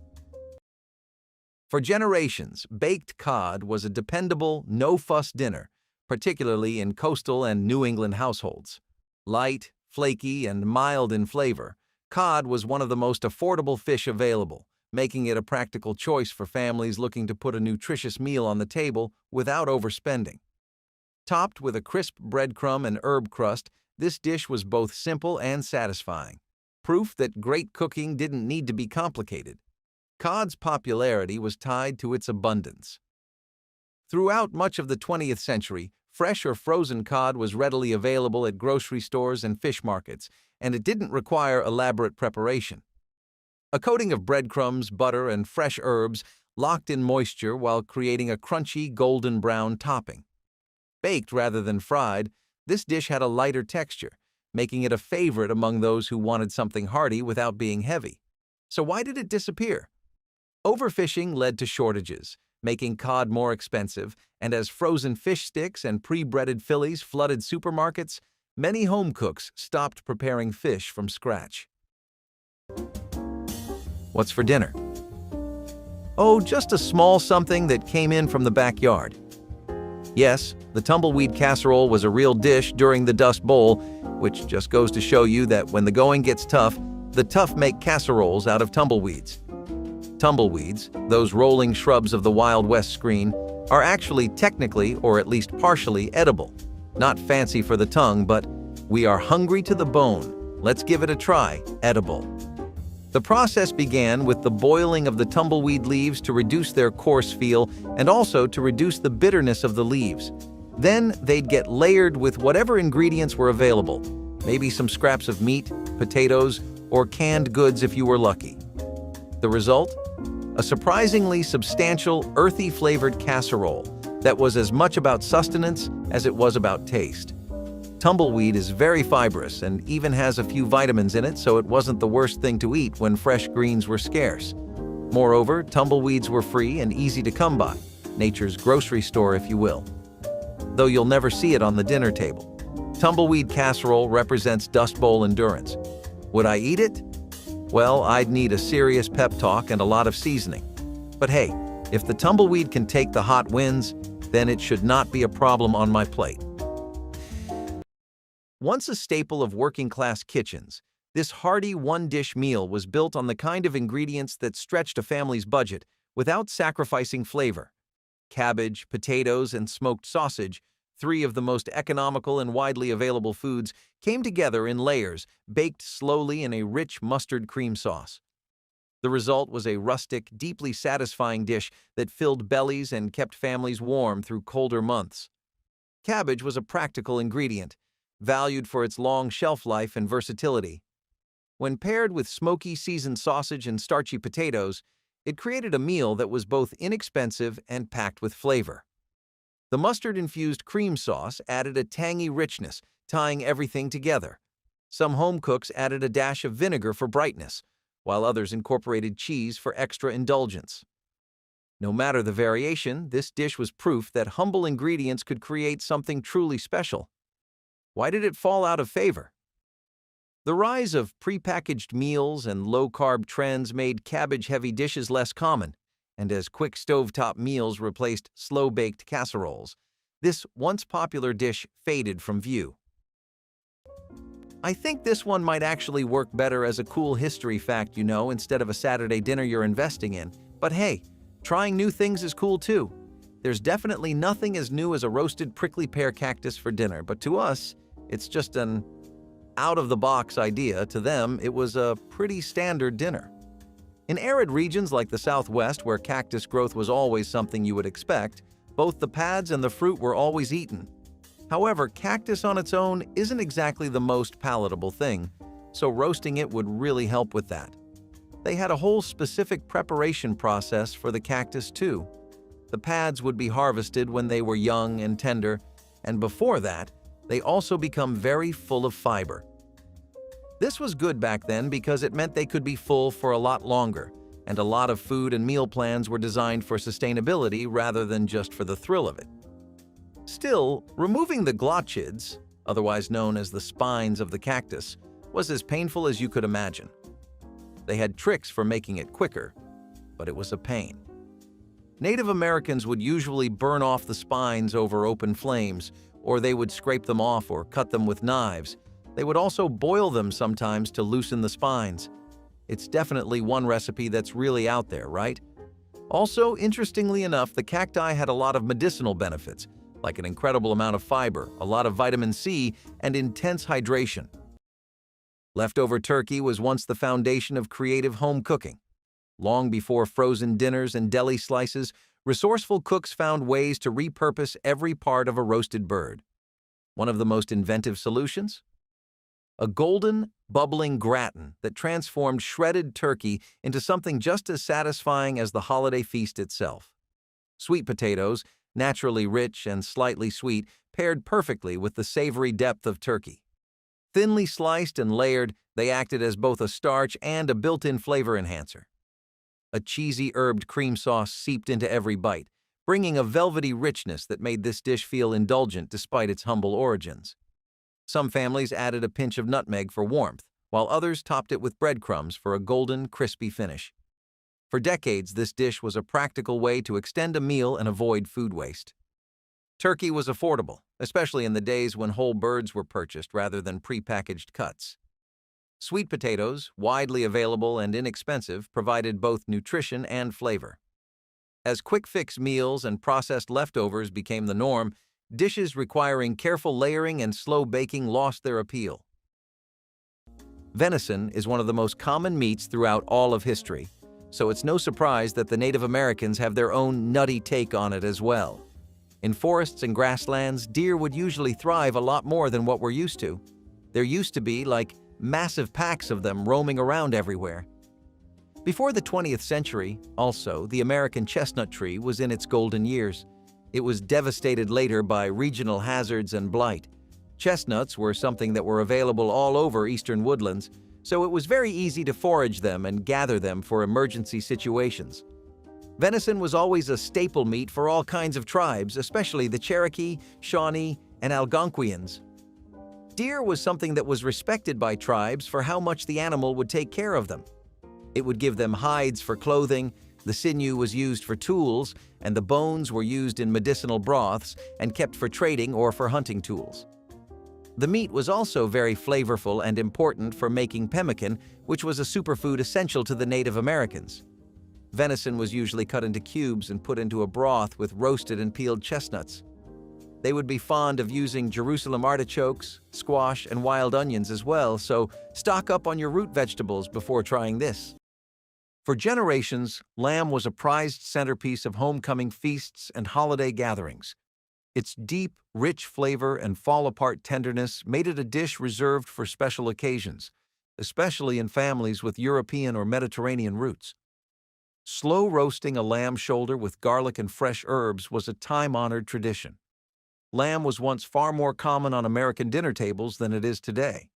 For generations, baked cod was a dependable, no-fuss dinner, particularly in coastal and New England households. Light, flaky, and mild in flavor, cod was one of the most affordable fish available, making it a practical choice for families looking to put a nutritious meal on the table without overspending. Topped with a crisp breadcrumb and herb crust, this dish was both simple and satisfying, proof that great cooking didn't need to be complicated. Cod's popularity was tied to its abundance. Throughout much of the 20th century, fresh or frozen cod was readily available at grocery stores and fish markets, and it didn't require elaborate preparation. A coating of breadcrumbs, butter, and fresh herbs locked in moisture while creating a crunchy golden brown topping. Baked rather than fried, this dish had a lighter texture, making it a favorite among those who wanted something hearty without being heavy. So why did it disappear? Overfishing led to shortages, making cod more expensive, and as frozen fish sticks and pre-breaded fillies flooded supermarkets, many home cooks stopped preparing fish from scratch. What's for dinner? Oh, just a small something that came in from the backyard. Yes, the tumbleweed casserole was a real dish during the Dust Bowl, which just goes to show you that when the going gets tough, the tough make casseroles out of tumbleweeds. Tumbleweeds, those rolling shrubs of the Wild West screen, are actually technically, or at least partially, edible. Not fancy for the tongue, but we are hungry to the bone. Let's give it a try, edible. The process began with the boiling of the tumbleweed leaves to reduce their coarse feel and also to reduce the bitterness of the leaves. Then they'd get layered with whatever ingredients were available, maybe some scraps of meat, potatoes, or canned goods if you were lucky. The result? A surprisingly substantial, earthy-flavored casserole that was as much about sustenance as it was about taste. Tumbleweed is very fibrous and even has a few vitamins in it, so it wasn't the worst thing to eat when fresh greens were scarce. Moreover, tumbleweeds were free and easy to come by, nature's grocery store, if you will. Though you'll never see it on the dinner table. Tumbleweed casserole represents Dust Bowl endurance. Would I eat it? Well, I'd need a serious pep talk and a lot of seasoning. But hey, if the tumbleweed can take the hot winds, then it should not be a problem on my plate. Once a staple of working-class kitchens, this hearty one-dish meal was built on the kind of ingredients that stretched a family's budget without sacrificing flavor. Cabbage, potatoes, and smoked sausage, three of the most economical and widely available foods, came together in layers, baked slowly in a rich mustard cream sauce. The result was a rustic, deeply satisfying dish that filled bellies and kept families warm through colder months. Cabbage was a practical ingredient, valued for its long shelf life and versatility. When paired with smoky seasoned sausage and starchy potatoes, it created a meal that was both inexpensive and packed with flavor. The mustard-infused cream sauce added a tangy richness, tying everything together. Some home cooks added a dash of vinegar for brightness, while others incorporated cheese for extra indulgence. No matter the variation, this dish was proof that humble ingredients could create something truly special. Why did it fall out of favor? The rise of prepackaged meals and low-carb trends made cabbage-heavy dishes less common, and as quick stovetop meals replaced slow-baked casseroles, this once popular dish faded from view. I think this one might actually work better as a cool history fact, instead of a Saturday dinner you're investing in. But hey, trying new things is cool too. There's definitely nothing as new as a roasted prickly pear cactus for dinner, but to us, it's just an out-of-the-box idea. To them, it was a pretty standard dinner. In arid regions like the Southwest, where cactus growth was always something you would expect, both the pads and the fruit were always eaten. However, cactus on its own isn't exactly the most palatable thing, so roasting it would really help with that. They had a whole specific preparation process for the cactus too. The pads would be harvested when they were young and tender, and before that, they also become very full of fiber. This was good back then because it meant they could be full for a lot longer, and a lot of food and meal plans were designed for sustainability rather than just for the thrill of it. Still, removing the glochids, otherwise known as the spines of the cactus, was as painful as you could imagine. They had tricks for making it quicker, but it was a pain. Native Americans would usually burn off the spines over open flames, or they would scrape them off or cut them with knives. They would also boil them sometimes to loosen the spines. It's definitely one recipe that's really out there, right? Also, interestingly enough, the cacti had a lot of medicinal benefits, like an incredible amount of fiber, a lot of vitamin C, and intense hydration. Leftover turkey was once the foundation of creative home cooking. Long before frozen dinners and deli slices, resourceful cooks found ways to repurpose every part of a roasted bird. One of the most inventive solutions? A golden, bubbling gratin that transformed shredded turkey into something just as satisfying as the holiday feast itself. Sweet potatoes, naturally rich and slightly sweet, paired perfectly with the savory depth of turkey. Thinly sliced and layered, they acted as both a starch and a built-in flavor enhancer. A cheesy herbed cream sauce seeped into every bite, bringing a velvety richness that made this dish feel indulgent despite its humble origins. Some families added a pinch of nutmeg for warmth, while others topped it with breadcrumbs for a golden, crispy finish. For decades, this dish was a practical way to extend a meal and avoid food waste. Turkey was affordable, especially in the days when whole birds were purchased rather than prepackaged cuts. Sweet potatoes, widely available and inexpensive, provided both nutrition and flavor. As quick-fix meals and processed leftovers became the norm, dishes requiring careful layering and slow baking lost their appeal. Venison is one of the most common meats throughout all of history, so it's no surprise that the Native Americans have their own nutty take on it as well. In forests and grasslands, deer would usually thrive a lot more than what we're used to. There used to be, massive packs of them roaming around everywhere. Before the 20th century, also, the American chestnut tree was in its golden years. It was devastated later by regional hazards and blight. Chestnuts were something that were available all over eastern woodlands, so it was very easy to forage them and gather them for emergency situations. Venison was always a staple meat for all kinds of tribes, especially the Cherokee, Shawnee, and Algonquians. Deer was something that was respected by tribes for how much the animal would take care of them. It would give them hides for clothing, the sinew was used for tools, and the bones were used in medicinal broths and kept for trading or for hunting tools. The meat was also very flavorful and important for making pemmican, which was a superfood essential to the Native Americans. Venison was usually cut into cubes and put into a broth with roasted and peeled chestnuts. They would be fond of using Jerusalem artichokes, squash, and wild onions as well, so stock up on your root vegetables before trying this. For generations, lamb was a prized centerpiece of homecoming feasts and holiday gatherings. Its deep, rich flavor and fall-apart tenderness made it a dish reserved for special occasions, especially in families with European or Mediterranean roots. Slow roasting a lamb shoulder with garlic and fresh herbs was a time-honored tradition. Lamb was once far more common on American dinner tables than it is today.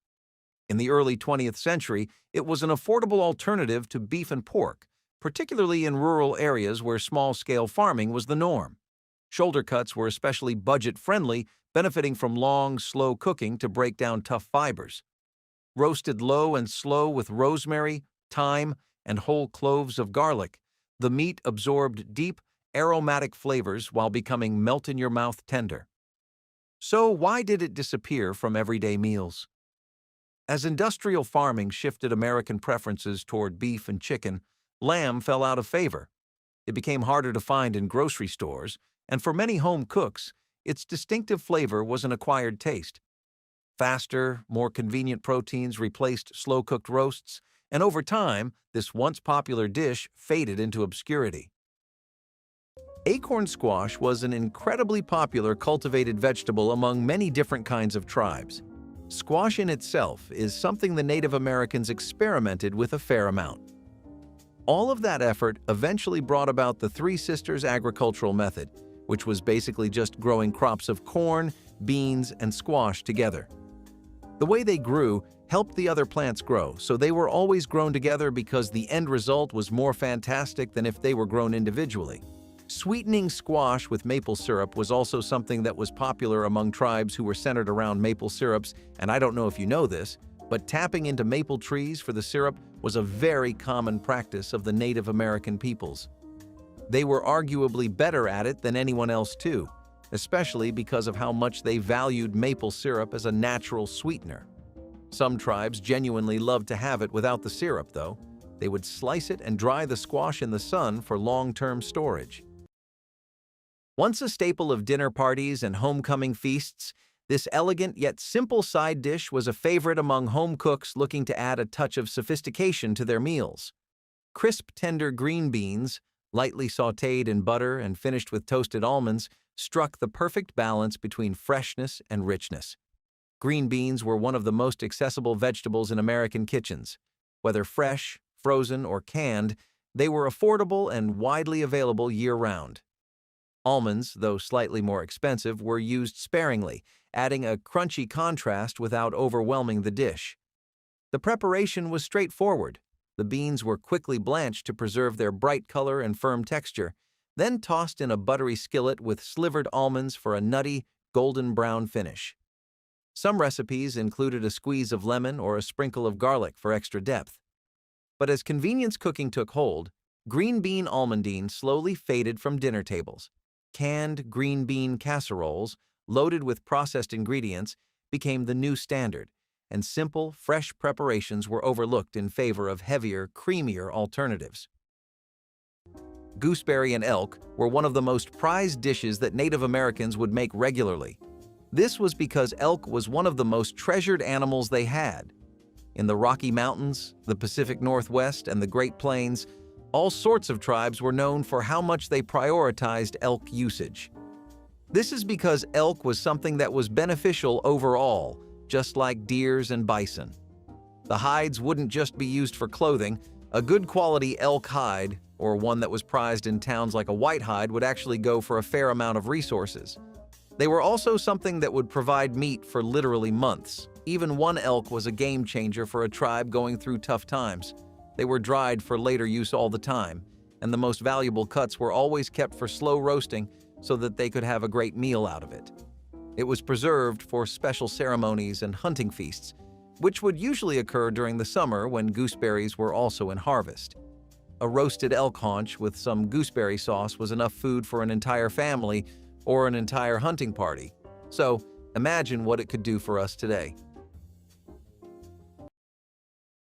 In the early 20th century, it was an affordable alternative to beef and pork, particularly in rural areas where small-scale farming was the norm. Shoulder cuts were especially budget-friendly, benefiting from long, slow cooking to break down tough fibers. Roasted low and slow with rosemary, thyme, and whole cloves of garlic, the meat absorbed deep, aromatic flavors while becoming melt-in-your-mouth tender. So why did it disappear from everyday meals? As industrial farming shifted American preferences toward beef and chicken, lamb fell out of favor. It became harder to find in grocery stores, and for many home cooks, its distinctive flavor was an acquired taste. Faster, more convenient proteins replaced slow-cooked roasts, and over time, this once popular dish faded into obscurity. Acorn squash was an incredibly popular cultivated vegetable among many different kinds of tribes. Squash in itself is something the Native Americans experimented with a fair amount. All of that effort eventually brought about the Three Sisters agricultural method, which was basically just growing crops of corn, beans, and squash together. The way they grew helped the other plants grow, so they were always grown together because the end result was more fantastic than if they were grown individually. Sweetening squash with maple syrup was also something that was popular among tribes who were centered around maple syrups, and I don't know if you know this, but tapping into maple trees for the syrup was a very common practice of the Native American peoples. They were arguably better at it than anyone else too, especially because of how much they valued maple syrup as a natural sweetener. Some tribes genuinely loved to have it without the syrup, though. They would slice it and dry the squash in the sun for long-term storage. Once a staple of dinner parties and homecoming feasts, this elegant yet simple side dish was a favorite among home cooks looking to add a touch of sophistication to their meals. Crisp, tender green beans, lightly sautéed in butter and finished with toasted almonds, struck the perfect balance between freshness and richness. Green beans were one of the most accessible vegetables in American kitchens. Whether fresh, frozen, or canned, they were affordable and widely available year-round. Almonds, though slightly more expensive, were used sparingly, adding a crunchy contrast without overwhelming the dish. The preparation was straightforward. The beans were quickly blanched to preserve their bright color and firm texture, then tossed in a buttery skillet with slivered almonds for a nutty, golden brown finish. Some recipes included a squeeze of lemon or a sprinkle of garlic for extra depth. But as convenience cooking took hold, green bean almondine slowly faded from dinner tables. Canned green bean casseroles, loaded with processed ingredients, became the new standard, and simple, fresh preparations were overlooked in favor of heavier, creamier alternatives. Gooseberry and elk were one of the most prized dishes that Native Americans would make regularly. This was because elk was one of the most treasured animals they had. In the Rocky Mountains, the Pacific Northwest, and the Great Plains, all sorts of tribes were known for how much they prioritized elk usage. This is because elk was something that was beneficial overall, just like deers and bison. The hides wouldn't just be used for clothing. A good quality elk hide, or one that was prized in towns like a white hide, would actually go for a fair amount of resources. They were also something that would provide meat for literally months. Even one elk was a game changer for a tribe going through tough times. They were dried for later use all the time, and the most valuable cuts were always kept for slow roasting so that they could have a great meal out of it. It was preserved for special ceremonies and hunting feasts, which would usually occur during the summer when gooseberries were also in harvest. A roasted elk haunch with some gooseberry sauce was enough food for an entire family or an entire hunting party. So, imagine what it could do for us today.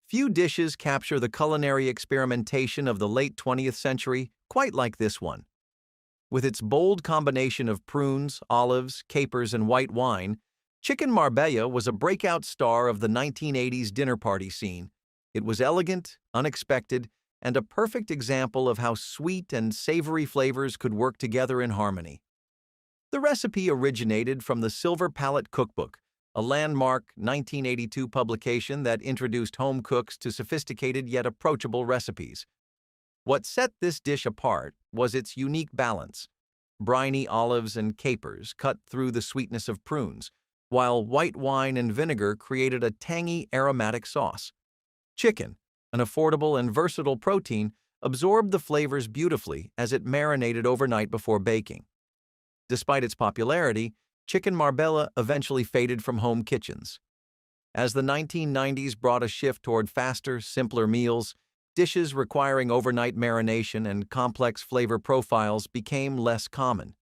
Few dishes capture the culinary experimentation of the late 20th century quite like this one. With its bold combination of prunes, olives, capers, and white wine, chicken marbella was a breakout star of the 1980s dinner party scene. It was elegant, unexpected, and a perfect example of how sweet and savory flavors could work together in harmony. The recipe originated from the Silver Palette Cookbook, a landmark 1982 publication that introduced home cooks to sophisticated yet approachable recipes. What set this dish apart was its unique balance: briny olives and capers cut through the sweetness of prunes, while white wine and vinegar created a tangy, aromatic sauce. Chicken, an affordable and versatile protein, absorbed the flavors beautifully as it marinated overnight before baking. Despite its popularity, chicken marbella eventually faded from home kitchens. As the 1990s brought a shift toward faster, simpler meals, dishes requiring overnight marination and complex flavor profiles became less common.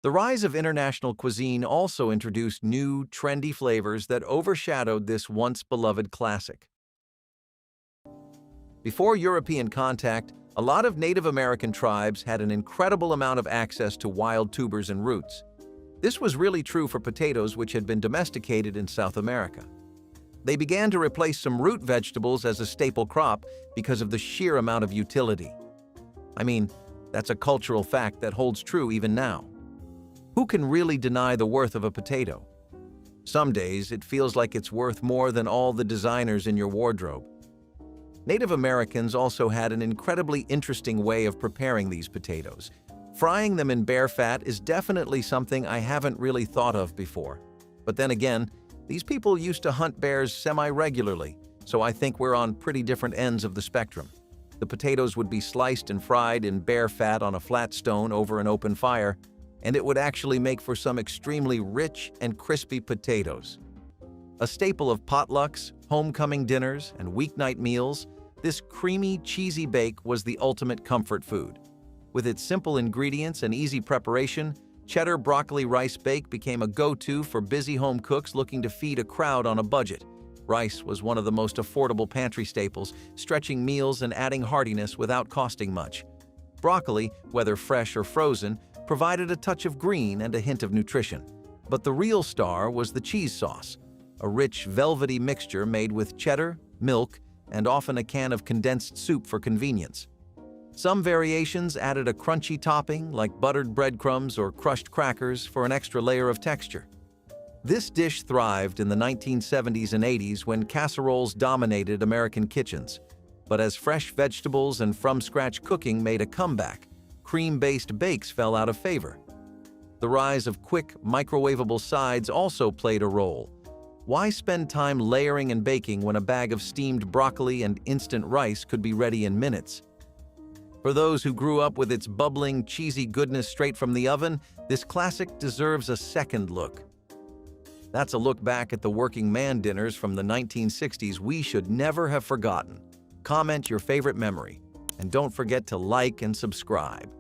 The rise of international cuisine also introduced new, trendy flavors that overshadowed this once-beloved classic. Before European contact, a lot of Native American tribes had an incredible amount of access to wild tubers and roots. This was really true for potatoes, which had been domesticated in South America. They began to replace some root vegetables as a staple crop because of the sheer amount of utility. I mean, that's a cultural fact that holds true even now. Who can really deny the worth of a potato? Some days, it feels like it's worth more than all the designers in your wardrobe. Native Americans also had an incredibly interesting way of preparing these potatoes. Frying them in bear fat is definitely something I haven't really thought of before. But then again, these people used to hunt bears semi-regularly, so I think we're on pretty different ends of the spectrum. The potatoes would be sliced and fried in bear fat on a flat stone over an open fire, and it would actually make for some extremely rich and crispy potatoes. A staple of potlucks, homecoming dinners, and weeknight meals, this creamy, cheesy bake was the ultimate comfort food. With its simple ingredients and easy preparation, cheddar broccoli rice bake became a go-to for busy home cooks looking to feed a crowd on a budget. Rice was one of the most affordable pantry staples, stretching meals and adding heartiness without costing much. Broccoli, whether fresh or frozen, provided a touch of green and a hint of nutrition. But the real star was the cheese sauce, a rich, velvety mixture made with cheddar, milk, and often a can of condensed soup for convenience. Some variations added a crunchy topping like buttered breadcrumbs or crushed crackers for an extra layer of texture. This dish thrived in the 1970s and 80s when casseroles dominated American kitchens. But as fresh vegetables and from-scratch cooking made a comeback, cream-based bakes fell out of favor. The rise of quick, microwavable sides also played a role. Why spend time layering and baking when a bag of steamed broccoli and instant rice could be ready in minutes? For those who grew up with its bubbling, cheesy goodness straight from the oven, this classic deserves a second look. That's a look back at the working man dinners from the 1960s we should never have forgotten. Comment your favorite memory, and don't forget to like and subscribe.